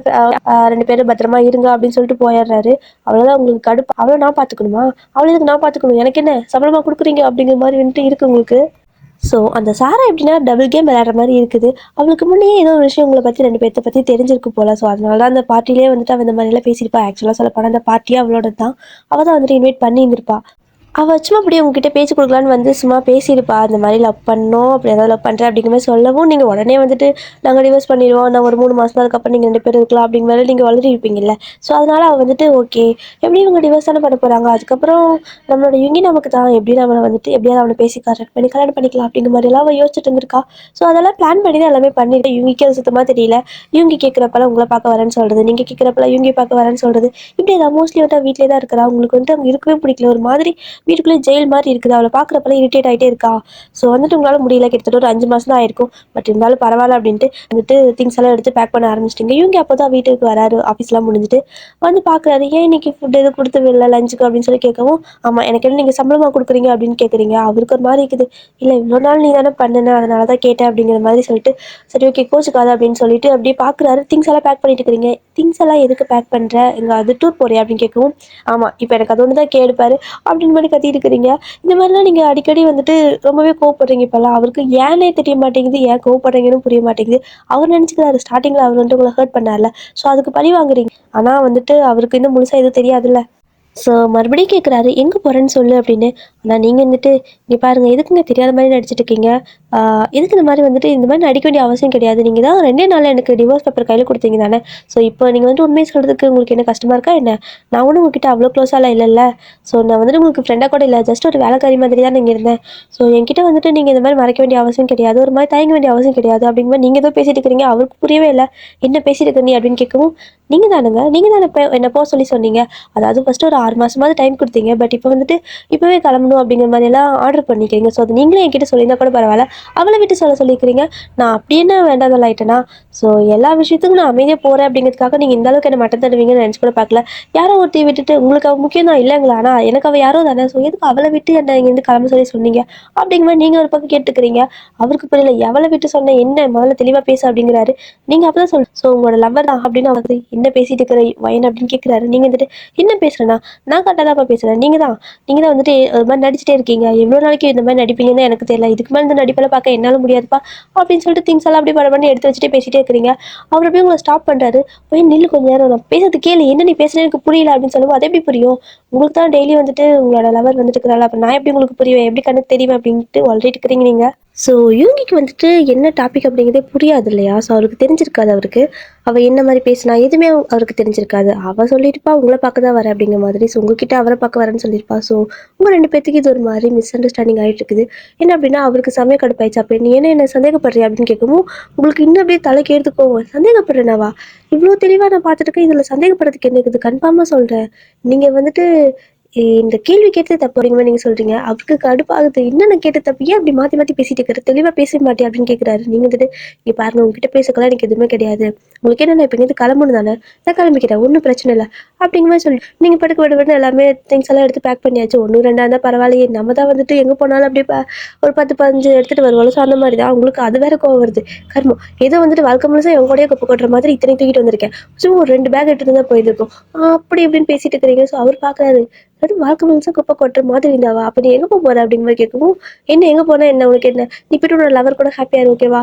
2 பேரும் பத்திரமா இருங்க அப்படின்னு சொல்லிட்டு போயிடுறாரு. அவ்வளோதான். உங்களுக்கு கடுப்பு. அவ்வளோ நான் பார்த்துக்கணுமா, அவ்வளோ இதுக்கு நான் பார்த்துக்கணும், எனக்கு என்ன சம்பளமாக கொடுக்குறீங்க அப்படிங்கிற மாதிரி வந்துட்டு இருக்கு உங்களுக்கு. ஸோ அந்த சாரா எப்படின்னா டபுள் கேம் விளையாடுற மாதிரி இருக்குது. அவளுக்கு முன்னே ஏதோ ஒரு விஷயம் உங்களை பற்றி 2 பேர்த்த பற்றி தெரிஞ்சிருக்கு போல. ஸோ அதனால தான் அந்த பார்ட்டிலே வந்துட்டு அவள் இந்த மாதிரிலாம் பேசியிருப்பா. ஆக்சுவலாக சொல்ல போனால் அந்த பார்ட்டியே அவளோட தான். அவள் தான் வந்துட்டு இன்வைட் பண்ணியிருந்திருப்பா. அவள் சும்மா அப்படியே உங்ககிட்ட பேச்சு கொடுக்கலான்னு வந்து சும்மா பேசியிருப்பா. இந்த மாதிரி லவ் பண்ணோம், அப்படி ஏதாவது லவ் பண்ணுறேன் அப்படிங்கிற மாதிரி சொல்லவும் நீங்கள் உடனே வந்துட்டு நாங்கள் டிவோர்ஸ் பண்ணிடுவோம், நான் ஒரு 3 மாதம் அதுக்கப்புறம் நீங்கள் 2 பேரும் இருக்கலாம் அப்படிங்கிற மாதிரி நீங்கள் வளரி இருப்பீங்கல்ல. ஸோ அதனால் அவள் வந்துட்டு ஓகே, எப்படி இவங்க டிவோர்ஸ் தானே பண்ண போகிறாங்க, அதுக்கப்புறம் நம்மளோட யுங்கி நமக்கு தான், எப்படி நம்மளை வந்துட்டு எப்படியாவது அவனை பேசி கரெக்ட் பண்ணி கல்யாணம் பண்ணிக்கலாம் அப்படிங்கிற மாதிரிலாம் அவள் யோசிச்சுட்டு இருந்திருக்கா. ஸோ அதெல்லாம் பிளான் பண்ணி தான் எல்லாமே பண்ணிட்டு யுங்கிக்கு அது சுத்தமாக தெரியல. யுங்கி கேட்குறப்பெல்லாம் உங்களை பார்க்க வரேன்னு சொல்கிறது, நீங்கள் கேட்குறப்பெல்லாம் யுங்கி பார்க்க வரேன்னு சொல்கிறது, இப்படி ஏதாவது மோஸ்ட்லி வந்து வீட்டிலே தான் இருக்கிறா. உங்களுக்கு வந்துட்டு அவங்க இருக்கவே பிடிக்கல. ஒரு மாதிரி வீட்டுக்குள்ளே ஜெயில் மாதிரி இருக்குது. அவளை பார்க்குறப்பெல்லாம் இரிட்டேட் ஆகிட்டே இருக்கா. ஸோ வந்துட்டு உங்களால் முடியல. கிட்டத்தட்ட ஒரு 5 மாதம் தான் ஆயிருக்கும். பட் இருந்தாலும் பரவாயில்ல அப்படின்ட்டு வந்துட்டு திங்ஸ் எல்லாம் எடுத்து பேக் பண்ண ஆரம்பிச்சிட்டிங்க. இவங்க அப்போ தான் வீட்டுக்கு வராரு. ஆஃபீஸ்லாம் முடிஞ்சுட்டு வந்து பார்க்குறாரு. ஏன் இன்னைக்கு ஃபுட் எதுவும் கொடுத்துருவில்ல லஞ்சுக்கு அப்படின்னு சொல்லி கேட்கவும், ஆமாம் எனக்கு என்ன நீங்கள் சம்பளமாக கொடுக்குறீங்க அப்படின்னு கேட்குறீங்க. அவருக்கு ஒரு மாதிரி இருக்குது. இல்லை இவ்வளோ நாள் நீ தானே பண்ணுன, அதனால தான் கேட்டேன் அப்படிங்கிற மாதிரி சொல்லிட்டு சரி ஓகே கோச்சுக்காத அப்படின்னு சொல்லிட்டு அப்படியே பார்க்குறாரு. திங்ஸ் எல்லாம் பேக் பண்ணிட்டு இருக்கிறீங்க. திங்ஸ் எல்லாம் எதுக்கு பேக் பண்ணுற, எங்கே அது டூர் போறியா அப்படின்னு கேட்கவும், ஆமாம் இப்போ எனக்கு அது ஒன்று தான் கேடுப்பாரு அப்படின்னு மாதிரி கத்திட்டு இருக்கிறீங்க. இந்த மாதிரிலாம் நீங்கள் அடிக்கடி வந்துட்டு ரொம்பவே கோவப்படுறீங்க இப்போல்லாம். அவருக்கு ஏன்னே தெரிய மாட்டேங்குது, ஏன் கோவப்படுறீங்கன்னு புரிய மாட்டேங்குது. அவர் நினச்சிக்கிறாரு ஸ்டார்டிங்கில் அவர் வந்துட்டு உங்களை ஹர்ட் பண்ணார்ல, ஸோ அதுக்கு பழி வாங்குறீங்க. ஆனால் வந்துட்டு அவருக்கு இன்னும் முழுசாக எதுவும் தெரியாதுல்ல. ஸோ மறுபடியும் கேட்குறாரு, எங்கே போகிறேன்னு சொல்லு அப்படின்னு. ஆனால் நீங்கள் வந்துட்டு இங்கே பாருங்கள், எதுக்குங்க தெரியாத மாதிரி நடிச்சிட்டு இருக்கீங்க. எதுக்கு இந்த மாதிரி வந்துட்டு இந்த மாதிரி நடிக்க வேண்டிய அவசியம் கிடையாது. நீங்கள் தான் 2 நாளில் எனக்கு டிவோர்ஸ் பேப்பர் கையில் கொடுத்தீங்க தானே. ஸோ இப்போ நீங்கள் வந்துட்டு உண்மையை சொல்கிறதுக்கு உங்களுக்கு என்ன கஷ்டமாக இருக்கா என்ன. நான் ஒன்றும் உங்ககிட்ட அவ்வளோ க்ளோஸாலாம் இல்லைல்ல. ஸோ நான் வந்துட்டு உங்களுக்கு ஃப்ரெண்டாக கூட இல்லை, ஜஸ்ட் ஒரு வேலைக்காரி மாதிரி தான் நீங்கள் இருந்தேன். ஸோ என்கிட்ட வந்துட்டு நீங்கள் இந்த மாதிரி மறைக்க வேண்டிய அவசியம் கிடையாது, ஒரு மாதிரி தயங்க வேண்டிய அவசியம் கிடையாது அப்படிங்கும்போது நீங்கள் ஏதோ பேசிட்டு இருக்கிறீங்க. அவருக்கு புரியவே இல்லை. என்ன பேசிட்டு இருக்க நீ அப்படின்னு கேட்கவும், நீங்கள் தானுங்க, நீங்கள் தானே என்ன போக சொல்லி சொன்னீங்க. அதாவது ஃபஸ்ட்டு ஒரு 6 மாதமாவது டைம் கொடுத்தீங்க. பட் இப்போ வந்துட்டு இப்போவே கிளம்பணும் அப்படிங்கிற மாதிரியெல்லாம் ஆர்டர் பண்ணிக்கிறீங்க. ஸோ அது நீங்களே என்கிட்ட சொல்லியிருந்தா கூட பரவாயில்ல, அவளை விட்டு சொல்லிக்கிறீங்க. நான் அப்படி என்ன வேண்டாதல் ஆகிட்டேன்னா. ஸோ எல்லா விஷயத்துக்கும் நான் அமைதியாக போகிறேன் அப்படிங்கிறதுக்காக நீங்கள் இந்த அளவுக்கு என்ன மட்டம் தருவீங்கன்னு நினச்சி கூட பார்க்கல. யாரோ ஒருத்தி விட்டுட்டு உங்களுக்கு அவள் முக்கியம் தான் இல்லைங்களா, ஆனால் எனக்கு அவள் யாரோ தானே. ஸோ எதுக்கு அவளை விட்டு என்ன இங்கேருந்து கிளம்ப சொல்லி சொன்னீங்க அப்படிங்கிற மாதிரி நீங்கள் ஒரு பக்கம் கேட்டுக்கிறீங்க. அவருக்கு புரியல. எவளை விட்டு சொன்னேன் என்ன, முதல்ல தெளிவாக பேச அப்படிங்கிறாரு. நீங்கள் அப்போ தான் ஸோ உங்களோட லவ்வர் தான் அப்படின்னு அவர் என்ன பேசிட்டு இருக்கிற வயன் அப்படின்னு கேட்குறாரு. நீங்கள் வந்துட்டு என்ன பேசுகிறேன்னா, நான் கரெக்டாக தான்ப்பா பேசுகிறேன். நீங்கள் தான் வந்துட்டு ஒரு மாதிரி நடிச்சிட்டே இருக்கீங்க. எவ்வளோ நாளைக்கு இந்த மாதிரி நடிப்பீங்கன்னு எனக்கு தெரியல. இதுக்கு மேலே இந்த நடிப்பெல்லாம் பார்க்க என்னால் முடியாதுப்பா அப்படின்னு சொல்லிட்டு திங்ஸ் எல்லாம் அப்படியே பண்ணி எடுத்து வச்சுட்டே பேசிட்டே இருக்கிறீங்க. அவர் அப்படியே உங்களை ஸ்டாப் பண்ணுறாரு. போய் நில்லு கொஞ்சம் நேரம், நான் பேசுறது கேளு, என்ன நீ பேசுறது எனக்கு புரியல அப்படின்னு சொல்லுவோம். அது எப்படி புரியும், உங்களுக்கு தான் டெய்லி வந்துட்டு உங்களோட லவர் வந்துட்டு இருக்கிறாள், அப்போ நான் எப்படி உங்களுக்கு புரியும், எப்படி கண்ணுக்கு தெரியும் அப்படின்ட்டு ஆல்ரெடி இருக்கிறீங்க நீங்கள். ஸோ யூங்கிக்கு வந்துட்டு என்ன டாபிக் அப்படிங்கிறதே புரியாது இல்லையா? ஸோ அவருக்கு தெரிஞ்சிருக்காது அவருக்கு. அவ என்ன மாரி பேசினா எதுவுமே அவருக்கு தெரிஞ்சிருக்காது. அவ சொல்லியிருப்பா, "உங்கள பார்க்க தான் வரேன்" அப்படிங்கிற மாதிரி. ஸோ உங்ககிட்ட அவர பார்க்க வரேன்னு சொல்லியிருப்பா. ஸோ உங்க 2 பேத்துக்கு இது ஒரு மாரி மிஸ் அண்டர்ஸ்டாண்டிங் ஆயிட்டு இருக்குது. என்ன அப்படின்னா, அவருக்கு செமையா கடுப்பாயிடுச்சு. அப்ப "நீ என்ன சந்தேகப்படுறியா?" அப்படின்னு கேட்கவும், உங்களுக்கு இன்னும் அப்படியே தலைக்கு ஏறுது கோவம். "சந்தேகப்படுறேனாவா? இவ்ளோ தெளிவா நான் பார்த்துட்டு இருக்கேன். இதுல சந்தேகப்படுறதுக்கு என்ன இருக்குது? கன்ஃபார்மா சொல்றேன். நீங்க வந்துட்டு இந்த கேள்வி கேட்டது தப்பு அப்படிங்கிற மாரி நீங்க சொல்றீங்க. அவருக்கு கடுப்பாகுது. என்ன நான் கேட்டது தப்பு? ஏன் இப்படி மாத்தி மாத்தி பேசிட்டு இருக்கிற? தெளிவா பேசவே மாட்டியா? அப்படின்னு கேட்குறாரு. நீங்க வந்துட்டு, இங்க பாருங்க உங்ககிட்ட பேசக்கலாம் எனக்கு எதுவுமே கிடையாது. உங்களுக்கு என்ன நான் இப்ப இங்கேருந்து கிளம்பணும் தானே? நான் கிளம்பிக்கிறேன். ஒண்ணும் பிரச்சனை இல்ல. அப்படிங்கிற மாரி சொல்லி நீங்க பாட்டுக்கு விடு எல்லாமே திங்ஸ் எல்லாம் எடுத்து பேக் பண்ணியாச்சு. 1, 2 இருந்தா பரவாயில்லையே. நம்ம தான் வந்துட்டு எங்க போனாலும் அப்படியே ஒரு 10, 15 எடுத்துட்டு வருவோம்ல. ஸோ அந்த மாரி தான். உங்களுக்கு அது வேற கோவம் வருது. கர்மம். ஏதோ வந்துட்டு வாழ்க்கை முழுசா என் கூடயே குப்பை கொட்டுற மாதிரி இத்தனையும் தூக்கிட்டு வந்திருக்கேன். சும்மா ஒரு 2 பேக் எடுத்துட்டு தான் போயிருக்கும். அப்படி இப்படின்னு பேசிட்டு இருக்கிறீங்க. ஸோ அவர் பார்க்குறாரு. அதுவும் வாழ்க்கை முழுசா குப்பை கொட்டுற மாதிரி இருந்தாவா? அப்ப நீ எங்க போற? அப்படிங்கிற மாரி கேட்கவும், என்ன எங்க போனா என்ன? உனக்கு என்ன? நீ போயிட்டு உன்னோட லவர் கூட ஹேப்பியா இரு ஓகேவா?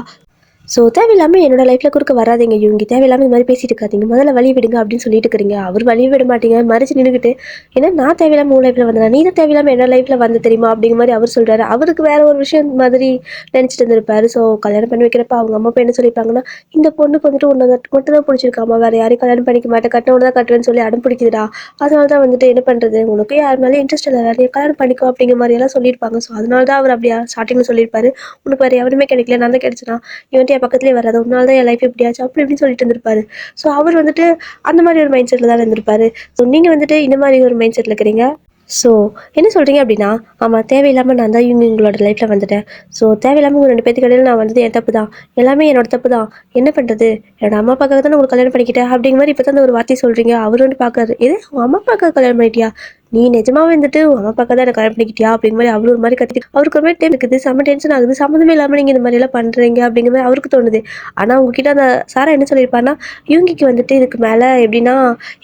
ஸோ தேவையில்லாம என்னோட லைஃப்ல குறுக்க வராதீங்க இவங்க தேவையில்லாம இந்த மாதிரி பேசிட்டு இருக்காதீங்க முதல்ல வழி விடுங்க அப்படின்னு சொல்லிட்டு இருக்கிறீங்க அவர் வழி விட மாட்டீங்க மறைச்சு நின்றுக்கிட்டு ஏன்னா நான் தேவையில்லாம உன் லைஃப்ல வந்தேன் நீ தான் தேவையில்லாம என்னோட லைஃப்ல வந்து தெரியுமா அப்படிங்கிற மாதிரி அவர் சொல்றாரு அவருக்கு வேற ஒரு விஷயம் மாதிரி நினைச்சிட்டு இருந்திருப்பாரு ஸோ கல்யாணம் பண்ணி வைக்கிறப்ப அவங்க அம்மா அப்பா என்ன சொல்லியிருப்பாங்கன்னா இந்த பொண்ணுக்கு வந்துட்டு உன்னை மட்டும் தான் பிடிச்சிருக்காமா வேற யாரையும் கல்யாணம் பண்ணிக்க மாட்டேன் கட்டணம் தான் கட்டுவேன்னு சொல்லி அடம் பிடிக்குதுடா அதனால தான் வந்துட்டு என்ன பண்றது உனக்கு யார் மேலே இன்ட்ரெஸ்ட் இல்லை வேற கல்யாணம் பண்ணிக்கோ அப்படிங்கிற மாதிரி எல்லாம் சொல்லியிருப்பாங்க ஸோ அதனால தான் அவர் அப்படியா ஸ்டார்டிங்ல சொல்லியிருப்பாரு உனக்கு வேற எவருமே கிடைக்கல நான் தான் கிடைச்சினா நீ வந்துட்டு என் பக்கத்துலேயே வராது ஒரு நாள் தான் என் லைஃப் எப்படியாச்சு அப்படி இப்படின்னு சொல்லிட்டு இருந்திருப்பாரு ஸோ அவர் வந்துட்டு அந்த மாதிரி ஒரு மைண்ட் செட்டில் தான் இருந்திருப்பாரு ஸோ நீங்கள் வந்துட்டு இந்த மாதிரி ஒரு மைண்ட் செட்டில் இருக்கிறீங்க ஸோ என்ன சொல்கிறீங்க அப்படின்னா ஆமாம் தேவையில்லாமல் நான் தான் இவங்களோட லைஃப்பில் வந்துட்டேன் ஸோ தேவையில்லாமல் உங்கள் 2 பேத்துக்கு இடையில நான் வந்தது என் தப்பு தான் எல்லாமே என்னோட தப்பு தான் என்ன பண்ணுறது என்னோட அம்மா அப்பாக்காக தான் உங்களுக்கு கல்யாணம் பண்ணிக்கிட்டேன் அப்படிங்கிற மாதிரி இப்போ தான் ஒரு வார்த்தை சொல்கிறீங்க அவர் வந்து பார்க்காரு எது உங்கள் அம்மா அப்பாக்காக கல்யாணம் பண்ணிட்டியா நீ நிஜமாவே வந்துட்டு உங்கள் அம்மா அப்பாக்காக தான் எனக்கு கல்யாணம் பண்ணிக்கிட்டியா அப்படிங்கிற மாதிரி அவரு ஒரு மாதிரி கத்தி அவருக்கு ஒரு மாதிரி டைம் இருக்குது செம்ம டென்ஷன் ஆகுது சம்மந்தமே இல்லாமல் நீங்கள் இந்த மாதிரி எல்லாம் பண்ணுறீங்க அப்படிங்கிற மாதிரி அவருக்கு தோணுது ஆனால் உங்ககிட்ட அந்த சாரா என்ன சொல்லியிருப்பாருன்னா இவங்கிக்கு வந்துட்டு இதுக்கு மேலே எப்படின்னா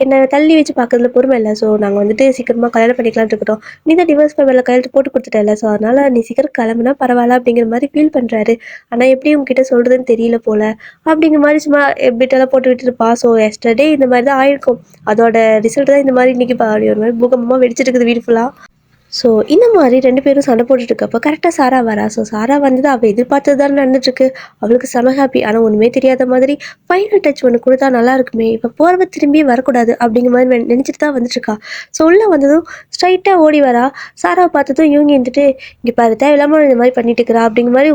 என்னை தள்ளி வச்சு பார்க்கறதுல பொறுமை இல்லை ஸோ நாங்கள் வந்துட்டு சீக்கிரமாக கல்யாணம் பண்ணிக்கலாம்னு இருக்கட்டும் நீ தான் டிவோர்ஸ் பேப்பரில் கையெழுத்து போட்டு கொடுத்துட்டல ஸோ அதனால் நீ சீக்கிரம் கிளம்புனா பரவாயில்ல அப்படிங்கிற மாதிரி ஃபீல் பண்ணுறாரு ஆனால் எப்படி உங்ககிட்ட சொல்கிறதுன்னு தெரியல போல அப்படிங்கிற மாதிரி சும்மா பிட்டெல்லாம் போட்டு விட்டுருப்பா ஸோ எஸ்டர்டே இந்த மாதிரி தான் ஆயிருக்கும் அதோட ரிசல்ட் தான் இந்த மாதிரி இன்னைக்கு அப்படி ஒரு மாதிரி பூகம்பமாக வெடிச்சிட்டு இருக்குது வீடு ஃபுல்லாக ஸோ இந்த மாதிரி 2 பேரும் சண்டை போட்டுட்டு இருக்கப்போ கரெக்டாக சாரா வரா ஸோ சாரா வந்தது அவள் எதிர்பார்த்தது தான் நடந்துட்டுருக்கு அவளுக்கு செம ஹாப்பி ஆனால் ஒன்றுமே தெரியாத மாதிரி ஃபைனல் டச் ஒன்று கொடுத்தா நல்லா இருக்குமே இப்போ போகிறவ திரும்பி வரக்கூடாது அப்படிங்கிற மாதிரி நினச்சிட்டு தான் வந்துட்டுருக்கா ஸோ உள்ளே வந்ததும் ஸ்ட்ரைட்டாக ஓடி வரா சாராவை பார்த்ததும் இவங்க இருந்துட்டு இங்கே பாரு தேவையில்லாமல் இந்த மாதிரி பண்ணிட்டு இருக்கிறா அப்படிங்கிற மாதிரி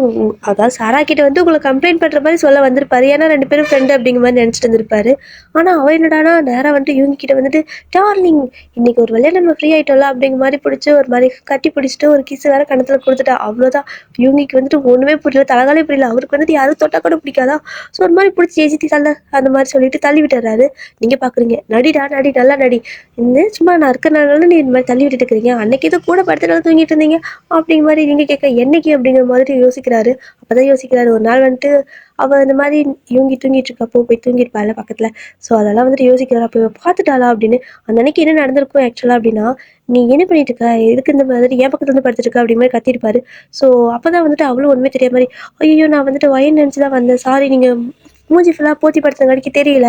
அதாவது சாரா கிட்ட வந்து உங்களை கம்ப்ளைண்ட் பண்ணுற மாதிரி சொல்ல வந்திருப்பாரு ஏன்னா 2 பேரும் ஃப்ரெண்டு அப்படிங்கிற மாதிரி நினச்சிட்டு இருந்திருப்பாரு ஆனால் அவள் என்னடானா நேராக வந்துட்டு இவங்க கிட்ட வந்துட்டு டார்லிங் இன்னைக்கு ஒரு வேலையை நம்ம ஃப்ரீ ஆகிட்டோம்ல அப்படிங்கிற மாதிரி பிடிச்சி ஒரு மாதிரி கட்டி பிடிச்சிட்டு ஒரு கிஸ் வேற கணத்தில் கொடுத்துட்டா அவ்வளோதான் இவங்களுக்கு வந்துட்டு ஒன்றுமே புரியல தலகாலே புரியல அவருக்கு வந்துட்டு யாரும் தொட்டா கூட பிடிக்காதா ஸோ ஒரு மாதிரி பிடிச்சி ஏசி தள்ள அந்த மாதிரி சொல்லிட்டு தள்ளி விட்டுறாரு நீங்கள் பார்க்குறீங்க நடிடா நடி நல்லா நடி இந்த சும்மா நான் இருக்கிறனால நீ இந்த மாதிரி தள்ளி விட்டுட்டு இருக்கிறீங்க அன்னைக்கு ஏதோ கூட படுத்துனால தூங்கிட்டு இருந்தீங்க அப்படிங்கிற மாதிரி நீங்கள் கேட்க என்னைக்கு அப்படிங்கிற மாதிரி யோசிக்கிறாரு அப்போதான் யோசிக்கிறாரு ஒரு நாள் வந்துட்டு அவள் இந்த மாதிரி தூங்கிட்டு இருக்கப்போ போய் தூங்கியிருப்பாள் பக்கத்தில் ஸோ அதெல்லாம் வந்துட்டு யோசிக்கிறாள் அப்போ பார்த்துட்டாளா அப்படின்னு அந்த அன்னைக்கு என்ன நடந்திருக்கும் ஆக்சுவலாக அப்படின்னா நீ என்ன பண்ணிட்டு இருக்க எதுக்கு இந்த மாதிரி என் பக்கத்துல வந்து படுத்துட்டு இருக்க அப்படி மாதிரி கத்திருப்பாரு ஸோ அப்போதான் வந்துட்டு அவளும் ஒன்றுமே தெரியாத மாதிரி ஐயோ நான் வந்துட்டு வயன் நினச்சி தான் வந்தேன் சாரி நீங்கள் மூஞ்சி ஃபுல்லாக போத்தி படுத்தங்காடிக்கு தெரியல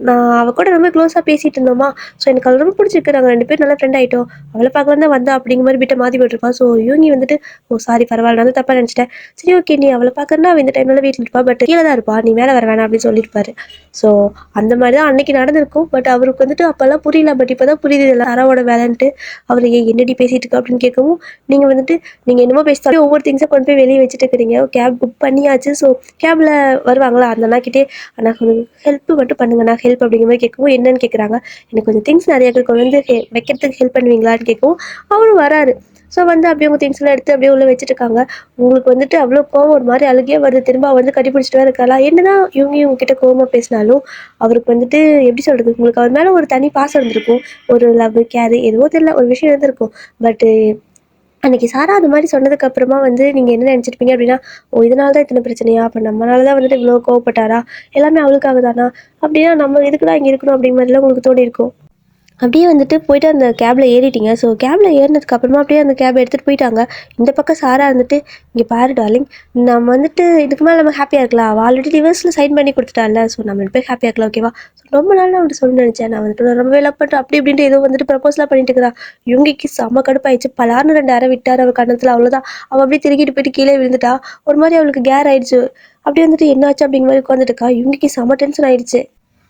நான் அவள் கூட ரொம்ப க்ளோஸாக பேசிகிட்டு இருந்தோமா ஸோ எனக்கு அவள் ரொம்ப பிடிச்சிருக்கு நாங்கள் 2 பேரும் நல்லா ஃப்ரெண்ட் ஆகிட்டோம் அவளை பார்க்கலாம் தான் வந்தா அப்படிங்கிற மாதிரி விட்டு மாற்றி போட்டிருப்பா ஸோ யூங்கி வந்துட்டு ஓ சாரி பரவாயில்ல நான் தப்பாக நினச்சிட்டேன் சரி ஓகே நீ அவளை பார்க்கறனா அவள் இந்த டைம்ல வீட்டில் இருப்பா பட் கீழே தான் இருப்பா நீ மேலே வர வேணாம் அப்படின்னு சொல்லியிருப்பாரு ஸோ அந்த மாதிரி தான் அன்னைக்கு நடந்திருக்கும் பட் அவருக்கு வந்துட்டு அப்போல்லாம் புரியல பட் இப்போ தான் புரியுது இல்லை சாராவோட வேலைன்ட்டு அவர் என்னடி பேசிட்டு இருக்கா அப்படின்னு கேட்கவும் நீங்கள் வந்துட்டு நீங்கள் என்னமோ பேசிட்டாலே ஒவ்வொரு திங்ஸை கொண்டு போய் வெளியே வச்சுட்டு இருக்கிறீங்க கேப் புக் பண்ணியாச்சு ஸோ கேபில் வருவாங்களா அந்த அண்ணாக்கிட்டே அண்ணா கொஞ்சம் ஹெல்ப் மட்டும் பண்ணுங்கண்ணா ஹெல்ப் அப்படிங்கிற மாதிரி கேட்கவும் என்னன்னு கேட்குறாங்க எனக்கு கொஞ்சம் திங்ஸ் நிறைய கொண்டு வந்து வைக்கிறதுக்கு ஹெல்ப் பண்ணுவீங்களான்னு கேட்கவும் அவரும் வராரு ஸோ வந்து அப்படியே உங்கள் திங்ஸ்லாம் எடுத்து அப்படியே உள்ளே வச்சுட்டு இருக்காங்க உங்களுக்கு வந்துட்டு அவ்வளோ கோவம் ஒரு மாதிரி அழுகியே வருது திரும்ப அவ வந்து கட்டி பிடிச்சிட்டு இருக்காளா என்னதான் இவங்க கிட்ட கோவமாக பேசினாலும் அவருக்கு வந்துட்டு எப்படி சொல்கிறது உங்களுக்கு அவர் மேலே ஒரு தனி பாசம் இருந்திருக்கும் ஒரு லவ் கேரு எதுவோ தெரியல ஒரு விஷயம் இருந்திருக்கும் பட்டு அன்னைக்கு சாரா அது மாதிரி சொன்னதுக்கு அப்புறமா வந்து நீங்கள் என்ன நினச்சிருப்பீங்க அப்படின்னா ஓ இதனால தான் இத்தனை பிரச்சனையா அப்போ நம்மளால தான் வந்துட்டு இவ்வளோ கோவப்பட்டாரா எல்லாமே அவளுக்காக தானா அப்படின்னா நம்ம இதுக்கு தான் இங்கே இருக்கணும் அப்படிங்கிற மாதிரிலாம் உங்களுக்கு தோணி இருக்கும் அப்படியே வந்துட்டு போயிட்டு அந்த கேபில் ஏறிட்டீங்க. ஸோ கேபில் ஏறினதுக்கு அப்புறமா அப்படியே அந்த கேபை எடுத்துகிட்டு போயிட்டாங்க. இந்த பக்கம் சாரா இருந்துட்டு, இங்கே பாரு டார்லிங், நம்ம வந்துட்டு இதுக்கு மேலே நம்ம ஹாப்பியாக இருக்கலாம். அவள் ஆல்ரெடி ரிவர்ஸில் சைன் பண்ணி கொடுத்துட்டால, ஸோ நம்ம 2 பேர் ஹாப்பியாக இருக்கலாம், ஓகேவா? ஸோ ரொம்ப நாள் நான் வந்துட்டு சொல்லணும்னு நினச்சேன். நான் வந்துட்டு ரொம்பவே லவ் பண்ணுறேன் அப்படி இப்படின்ட்டு ஏதோ வந்துட்டு ப்ரப்போஸ்லாம் பண்ணிட்டு இருக்கிறா. இவங்களுக்கு செம்ம கடுப்பாயிடுச்சு. பலார்னு 2 அரை விட்டார் அவள் கண்ணத்தில். அவ்வளோதான். அவள் அப்படியே திருக்கிட்டு போயிட்டு கீழே விழுந்துட்டா. ஒரு மாதிரி அவளுக்கு கேர் ஆயிடுச்சு. அப்படி வந்துட்டு என்னாச்சு அப்படிங்கிற மாதிரி உட்காந்துட்டு இருக்கா. இவங்களுக்கு செம்ம டென்ஷன் ஆயிடுச்சு.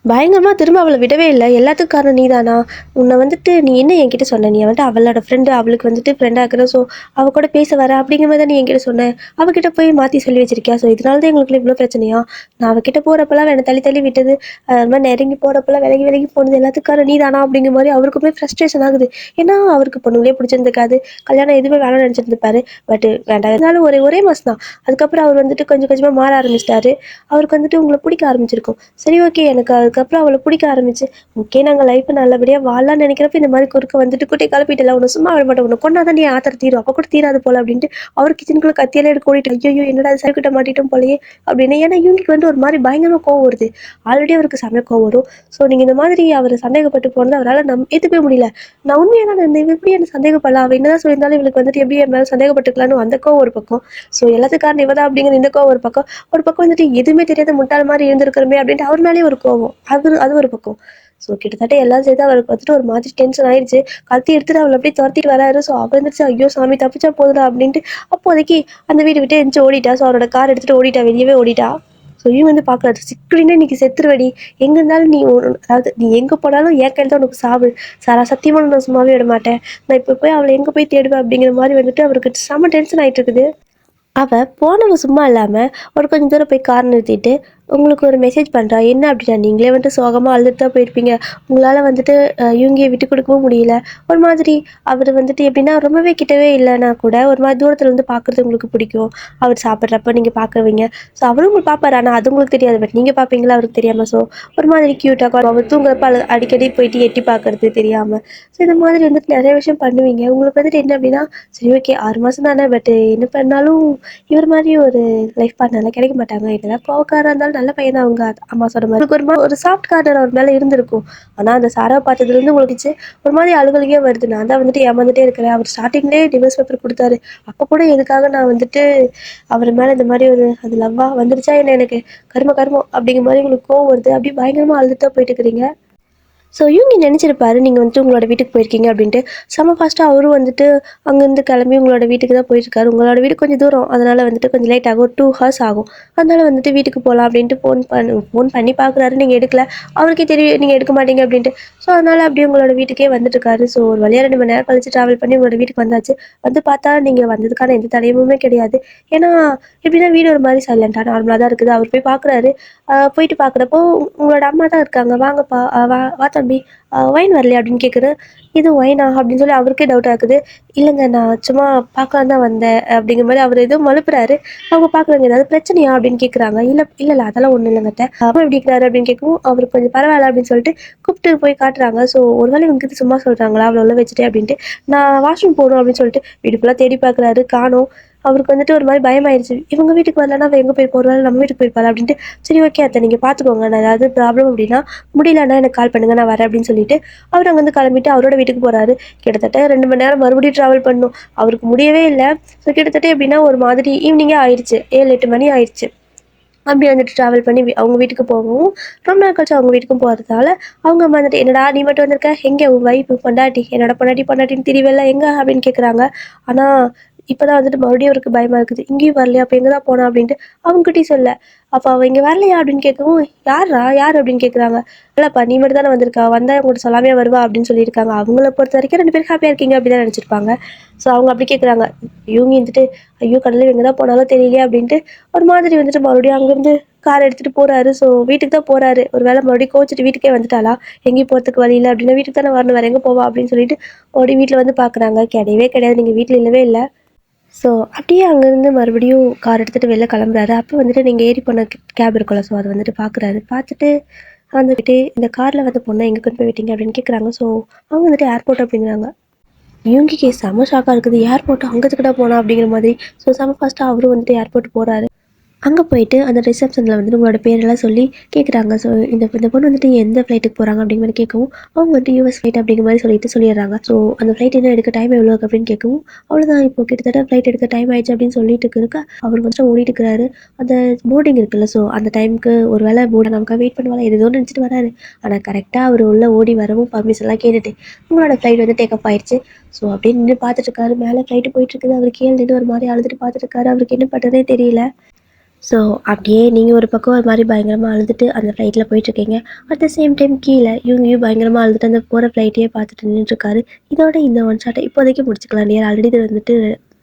பயங்கரமாக திரும்ப அவளை விடவே இல்லை. எல்லாத்துக்கும் காரணம் நீ தானா? உன்னை வந்துட்டு நீ என்ன என்கிட்ட சொன்ன? நீ வந்துட்டு அவளோட ஃப்ரெண்டு, அவளுக்கு வந்துட்டு ஃப்ரெண்டாக இருக்கிற, ஸோ அவள் கூட பேச வர அப்படிங்கிற மாதிரி தான் நீ என்கிட்ட சொன்ன. அவகிட்ட போய் மாற்றி சொல்லி வச்சிருக்கியா? ஸோ இதனால தான் எங்களுக்குள்ள இவ்வளோ பிரச்சனையா? நான் அவகிட்ட போகிறப்பெல்லாம் என்னை தள்ளி தள்ளி விட்டது, அது மாதிரி நெருங்கி போகிறப்பெல்லாம் விலகி விலகி போனது எல்லாத்துக்கும் காரணம் நீ தானா அப்படிங்கிற மாதிரி அவருக்குமே ஃப்ரஸ்ட்ரேஷன் ஆகுது. ஏன்னா அவருக்கு பொண்ணுங்களே பிடிச்சிருந்துருக்காது, கல்யாணம் எதுவுமே வேணாம்னு நினச்சிருந்துருப்பாரு. பட் வேண்டாம், இருந்தாலும் ஒரே மாதம் தான். அதுக்கப்புறம் அவர் வந்துட்டு கொஞ்சம் கொஞ்சமாக மாற ஆரம்பிச்சிட்டாரு. அவருக்கு வந்துட்டு உங்களை பிடிக்க ஆரம்பிச்சிருக்கும். சரி, ஓகே, எனக்கு அதுக்கப்புறம் அவளை பிடிக்க ஆரம்பிச்சு, ஓகே நாங்கள் லைஃப் நல்லபடியாக வாழலாம்னு நினைக்கிறப்ப இந்த மாதிரி குறுக்க வந்துட்டு குட்டி கிளப்பிட்டல, உன்னை சும்மா விட மாட்டேன், உன்னை கொண்டாதான் நீ ஆத்திர தீரும், அப்போ கூட தீராது போல அப்படின்ட்டு அவர் கிச்சனுக்குள்ள கத்தியெல்லாம் எடுக்க ஓடிட்டு, ஐயோ என்னடா அது சர்க்கிட்ட மாட்டிட்டோம் போலயே அப்படின்னு. ஏன்னா இவங்களுக்கு வந்து ஒரு மாதிரி பயங்கரமாக கோவம் வருது. ஆல்ரெடி அவருக்கு சமய கோவம் வரும். ஸோ நீங்கள் இந்த மாதிரி அவர் சந்தேகப்பட்டு போனது அவரால் ஏற்றுக்கவே முடியல. நான் உண்மையாக தான் இருந்தேன், எப்படி என்ன சந்தேகப்படலாம், அவள் என்னதான் சொல்லியிருந்தாலும் இவளுக்கு வந்துட்டு எப்படி என் மேலே சந்தேகப்பட்டுக்கலான்னு அந்த கோவம் ஒரு பக்கம். ஸோ எல்லாத்துக்கும் காரணம் இவதான் அப்படிங்கிற இந்த கோவம் ஒரு பக்கம். ஒரு பக்கம் வந்துட்டு எதுவுமே தெரியாத முட்டாள் மாதிரி இருந்திருக்கிறோமே அப்படின்ட்டு அவர் மேலேயே ஒரு கோவம். அது ஒரு பக்கம். ஸோ கிட்டத்தட்ட எல்லாம் சேர்த்து அவருக்கு வந்துட்டு ஒரு மாதிரி டென்ஷன் ஆயிடுச்சு. கத்தி எடுத்துட்டு அவளை அப்படியே துரத்திட்டு வராரு. ஸோ அவள் இருந்துச்சு, ஐயோ சாமி தப்பிச்சா போதுடா அப்படின்ட்டு அப்போதைக்கு அந்த வீடு விட்டு எந்திச்சு ஓடிட்டா. ஸோ அவரோட கார் எடுத்துட்டு ஓடிட்டா, வெளியவே ஓடிட்டா. ஸோ இவன் வந்து பார்க்குறாரு, சிக்கலினே இன்னைக்கு செத்துருவடி, எங்கே இருந்தாலும் நீ அதாவது நீ எங்கே போனாலும் என் கையில் தான் உனக்கு சாவு, சாரா சத்தியமான நான் சும்மாவே விட மாட்டேன், நான் இப்போ போய் அவளை எங்கே போய் தேடுவேன் அப்படிங்கிற மாதிரி வந்துட்டு அவருக்கு செம்ம டென்ஷன் ஆகிட்டு இருக்குது. அவள் போனவ சும்மா இல்லாமல் ஒரு கொஞ்சம் தூரம் போய் கார் நிறுத்திட்டு உங்களுக்கு ஒரு மெசேஜ் பண்ணுறா. என்ன அப்படின்னா, நீங்களே வந்துட்டு சோகமாக அழுதுட்டு தான் போயிருப்பீங்க. உங்களால் வந்துட்டு இவங்கியை விட்டு கொடுக்கவும் முடியல. ஒரு மாதிரி அவர் வந்துட்டு எப்படின்னா ரொம்பவே கிட்டவே இல்லைன்னா கூட ஒரு மாதிரி தூரத்தில் வந்து பார்க்குறது உங்களுக்கு பிடிக்கும். அவர் சாப்பிட்றப்ப நீங்கள் பார்க்குவீங்க. ஸோ அவரும் உங்களுக்கு பார்ப்பாரு, ஆனால் அது உங்களுக்கு தெரியாது, பட் நீங்கள் பார்ப்பீங்களா அவருக்கு தெரியாமல். ஸோ ஒரு மாதிரி க்யூட்டாக அவர் தூங்குறப்ப அடிக்கடி போயிட்டு எட்டி பார்க்கறது தெரியாமல். ஸோ இந்த மாதிரி வந்துட்டு நிறைய விஷயம் பண்ணுவீங்க. உங்களுக்கு வந்துட்டு என்ன அப்படின்னா, சரி ஓகே 6 மாதம் தானே, பட் என்ன பண்ணாலும் இவர் மாதிரி ஒரு லைஃப் பார்ட்னர்லாம் கிடைக்க மாட்டாங்க. என்னதான் கோவக்காரா இருந்தாலும் நல்ல பையன் தான் அவங்க அம்மா சொன்ன மாதிரி. உங்களுக்கு ஒரு சாஃப்ட் கார்னர் அவர் மேலே இருந்திருக்கும். ஆனால் அந்த சாரா பார்த்ததுலேருந்து உங்களுக்கு ஒரு மாதிரி அழுகலுக்கே வருது. நான் தான் வந்துட்டு ஏமாந்துட்டே இருக்கிறேன். அவர் ஸ்டார்டிங்லேயே டிவோர்ஸ் பேப்பர் கொடுத்தாரு. அப்போ கூட எதுக்காக நான் வந்துட்டு அவர் மேலே இந்த மாதிரி ஒரு அது லவ்வாக வந்துருச்சா என்ன, எனக்கு கர்மம் அப்படிங்கிற மாதிரி உங்களுக்கு கோவம் வருது. அப்படியே பயங்கரமாக அழுதுட்டு தான் போயிட்டு இருக்கிறீங்க. ஸோ இவங்க நினச்சிருப்பாரு நீங்கள் வந்துட்டு உங்களோட வீட்டுக்கு போயிருக்கீங்க அப்படின்ட்டு. செம்ம ஃபாஸ்ட்டாக அவரும் வந்துட்டு அங்கேருந்து கிளம்பி உங்களோட வீட்டுக்கு தான் போயிருக்காரு. உங்களோட வீடு கொஞ்சம் தூரம், அதனால் வந்துட்டு கொஞ்சம் லேட் ஆகும், 2 ஹவர்ஸ் ஆகும். அதனால் வந்துட்டு வீட்டுக்கு போகலாம் அப்படின்ட்டு ஃபோன் பண்ணி பார்க்குறாரு, நீங்கள் எடுக்கல. அவருக்கே தெரியும் நீங்கள் எடுக்க மாட்டீங்க அப்படின்ட்டு. ஸோ அதனால் அப்படியே உங்களோட வீட்டுக்கே வந்துட்டுருக்காரு. ஸோ ஒரு வழியாக 2 மணி நேரம் கழிச்சு ட்ராவல் பண்ணி உங்களோட வீட்டுக்கு வந்தாச்சு. வந்து பார்த்தா நீங்கள் வந்ததுக்கான எந்த தடயமுமே கிடையாது. ஏன்னா எப்படின்னா வீடு ஒரு மாதிரி சைலண்ட்டாக நார்மலாக தான் இருக்குது. அவர் போய் பார்க்குறாரு. போயிட்டு பார்க்குறப்போ உங்களோட அம்மா தான் இருக்காங்க. வாங்கப்பா, வா தம்பி, ஒயின் வரலையா அப்படின்னு கேட்குறேன். இது ஒயினா அப்படின்னு சொல்லி அவருக்கே டவுட்டாக இருக்குது. இல்லைங்க, நான் சும்மா பார்க்கலாம் தான் வந்தேன் அப்படிங்கிற மாதிரி அவர் எதுவும் மழுப்புறாரு. அவங்க பார்க்குறாங்க, ஏதாவது பிரச்சனையா அப்படின்னு கேட்குறாங்க. இல்லை அதெல்லாம் ஒன்றும் இல்லைங்கட்ட. அப்புறம் எப்படி இருக்கிறாரு அப்படின்னு கேட்கவும் அவருக்கு கொஞ்சம் பரவாயில்ல அப்படின்னு சொல்லிட்டு கூப்பிட்டு போய் காட்டுறாங்க. ஸோ ஒரு வேளை இவங்க இது சும்மா சொல்கிறாங்களா அவ்வளோ உள்ள வச்சுட்டே அப்படின்ட்டு, நான் வாஷ்ரூம் போகணும் அப்படின்னு சொல்லிட்டு வீட்டுக்குள்ளே தேடி பார்க்குறாரு, காணோம். அவருக்கு வந்துட்டு ஒரு மாதிரி பயமாயிருச்சு. இவங்க வீட்டுக்கு வரலன்னா அவள் எங்கே போய் போகிறாள், நம்ம வீட்டுக்கு போயிருப்பாள் அப்படின்ட்டு. சரி ஓகே அத்தை, நீங்கள் பார்த்துக்கோங்க, நான் ஏதாவது ப்ராப்ளம் அப்படின்னா முடியலன்னா எனக்கு கால் பண்ணுங்க, நான் வரேன் அப்படின்னு சொல்லிட்டு அவர் அங்கேருந்து கிளம்பிட்டு அவரோட வீட்டுக்கு போகிறாரு. கிட்டத்தட்ட 2 மணி நேரம் மறுபடியும் ட்ராவல் பண்ணணும். அவருக்கு முடியவே இல்லை. ஸோ கிட்டத்தட்ட எப்படின்னா ஒரு மாதிரி ஈவினிங்கே ஆயிடுச்சு, 7-8 மணி ஆயிடுச்சு. அப்படி வந்துட்டு ட்ராவல் பண்ணி அவங்க வீட்டுக்கு போகவும் ரொம்ப நாள் கழிச்சு அவங்க வீட்டுக்கும் போகிறதால அவங்க அம்மா வந்துட்டு, என்னடா நீ மட்டும் வந்திருக்க, எங்கே உன் வைஃப் பொண்டாட்டி, என்னோட பொண்டாட்டின்னு திரிவெல்லாம் எங்கே அப்படின்னு கேட்குறாங்க. ஆனால் இப்போ தான் வந்துட்டு மறுபடியும் அவருக்கு பயமாக இருக்குது. இங்கேயும் வரலையா, அப்போ எங்கே தான் போனா அப்படின்ட்டு அவங்ககிட்டயும் சொல்ல. அப்போ அவள் இங்கே வரலையா அப்படின்னு கேட்கவும், யார் அப்படின்னு கேட்குறாங்க. இல்லைப்பா, நீ மட்டும் தானே வந்திருக்கா, வந்தால் உங்கள்கிட்ட சொல்லாமே வருவா அப்படின்னு சொல்லியிருக்காங்க. அவங்கள பொறுத்த வரைக்கும் 2 பேரும் ஹாப்பியாக இருக்கீங்க அப்படி தான் நினச்சிருப்பாங்க. ஸோ அவங்க அப்படி கேட்குறாங்க. இவங்க வந்துட்டு, ஐயோ கடலில் எங்கே தான் போனாலும் தெரியலையே அப்படின்ட்டு ஒரு மாதிரி வந்துட்டு மறுபடியும் அங்கேருந்து கார் எடுத்துகிட்டு போகிறாரு. ஸோ வீட்டுக்கு தான் போகிறாரு. ஒரு வேளை மறுபடியும் கோச்சிட்டு வீட்டுக்கே வந்துட்டாளா, எங்கேயும் போகிறதுக்கு வழி இல்லை அப்படின்னா வீட்டுக்கு தானே வரணும், வேறு எங்கே போவா அப்படின்னு சொல்லிட்டு மறுபடியும் வீட்டில் வந்து பார்க்குறாங்க. கிடையாது, நீங்கள் வீட்டில் இல்லவே இல்லை. ஸோ அப்படியே அங்கேருந்து மறுபடியும் கார் எடுத்துகிட்டு வெளில கிளம்புறாரு. அப்போ வந்துட்டு நீங்கள் ஏறி போன கேப் இருக்குல்ல, ஸோ அதை வந்துட்டு பார்க்குறாரு. பார்த்துட்டு வந்துக்கிட்டு இந்த காரில் வந்து பொண்ணை எங்கே கொண்டு போய் விட்டீங்க அப்படின்னு கேட்குறாங்க. ஸோ அவங்க வந்துட்டு ஏர்போர்ட் அப்படிங்கிறாங்க. இவங்க செம்ம ஷாக்காக இருக்குது. ஏர்போர்ட் அங்கத்துக்கிட்ட போனா அப்படிங்கிற மாதிரி. ஸோ செம்ம ஃபாஸ்ட்டாக அவரும் வந்துட்டு ஏர்போர்ட் போகிறாரு. அங்கே போயிட்டு அந்த ரிசப்ஷனில் வந்துட்டு உங்களோட பேரெல்லாம் சொல்லி கேட்குறாங்க. ஸோ இந்த பொண்ணு வந்துட்டு எந்த ஃப்ளைட்டுக்கு போகிறாங்க அப்படிங்கிற மாதிரி கேட்கவும், அவங்க வந்துட்டு யூஎஸ் ஃப்ளைட் அப்படிங்கிற மாதிரி சொல்லிடுறாங்க. ஸோ அந்த ஃப்ளைட் என்ன எடுக்க டைம் எவ்வளோ அப்படின்னு கேட்கவும், அவ்வளோதான் இப்போ கிட்டத்தட்ட ஃப்ளைட் எடுக்க டைம் ஆயிடுச்சு அப்படின்னு சொல்லிட்டு இருக்க அவர் வந்துட்டு ஓடிட்டு இருக்கிறாரு. அந்த போர்டிங் இருக்குல்ல, ஸோ அந்த டைமுக்கு ஒரு வேளை போர்டை நமக்காக வெயிட் பண்ணுவாங்க ஏதோ நினச்சிட்டு வராரு. ஆனால் கரெக்டாக அவர் உள்ள ஓடி வரவும் பர்மிஷன்லாம் கேட்டுட்டு உங்களோட ஃப்ளைட் வந்து டேக் அப் ஆயிடுச்சு. ஸோ அப்படியே நின்று பார்த்துட்டு இருக்காரு. மேலே ஃப்ளைட்டு போயிட்டு இருக்குது. அவர் கீழே நின்று ஒரு மாதிரி அழுதுட்டு பார்த்துட்டு இருக்காரு. அவருக்கு என்ன பண்ணுறதே தெரியல. ஸோ அப்படியே நீங்கள் ஒரு பக்கம் ஒரு மாதிரி பயங்கரமாக அழுதுட்டு அந்த ஃப்ளைட்டில் போயிட்டுருக்கீங்க. அட் த சேம் டைம் கீழே இவங்கேயும் பயங்கரமாக அழுதுட்டு அந்த போகிற ஃப்ளைட்டையே பார்த்துட்டு நின்றுட்டுருக்காரு. இதோட இந்த ஒன் ஷாட்டை இப்போதைக்கு முடிச்சுக்கலாம். நீ ஆல்ரெடி இது வந்துட்டு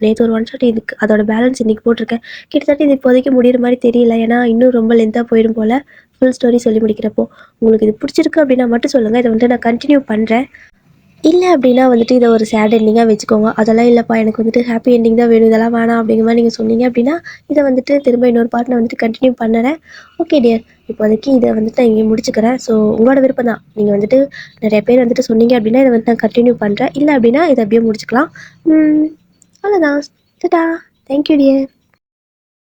நேற்று ஒரு ஒன் ஷாட் இதுக்கு அதோட பேலன்ஸ் இன்றைக்கி போட்டிருக்கேன். கிட்டத்தட்ட இது இப்போதைக்கு முடிகிற மாதிரி தெரியல. ஏன்னா இன்னும் ரொம்ப லென்த்தாக போயிடும் போல் ஃபுல் ஸ்டோரி சொல்லி முடிக்கிறப்போ. உங்களுக்கு இது பிடிச்சிருக்கு அப்படின்னா மட்டும் சொல்லுங்கள். இதை வந்துட்டு நான் கண்டினியூ பண்ணுறேன். இல்லை அப்படின்னா வந்துட்டு இதை ஒரு சேட் எண்டிங்காக வச்சுக்கோங்க. அதெல்லாம் இல்லைப்பா எனக்கு வந்துட்டு ஹாப்பி எண்டிங் தான் வேணும், இதெல்லாம் வேணாம் அப்படிங்கிற மாதிரி நீங்கள் சொன்னீங்க அப்படின்னா இதை வந்துட்டு திரும்ப இன்னொரு பார்ட் நான் வந்துட்டு கண்டினியூ பண்ணுறேன். ஓகே டியர், இப்போதைக்கு இதை வந்துட்டு நான் இங்கே முடிச்சுக்கிறேன். ஸோ உங்களோட விருப்பம் தான். நீங்கள் வந்துட்டு நிறைய பேர் வந்துட்டு சொன்னீங்க அப்படின்னா இதை வந்துட்டு நான் கண்டினியூ பண்ணுறேன். இல்லை அப்படின்னா இதை அப்படியே முடிச்சுக்கலாம். அவ்வளோதான். டடா. Thank you dear.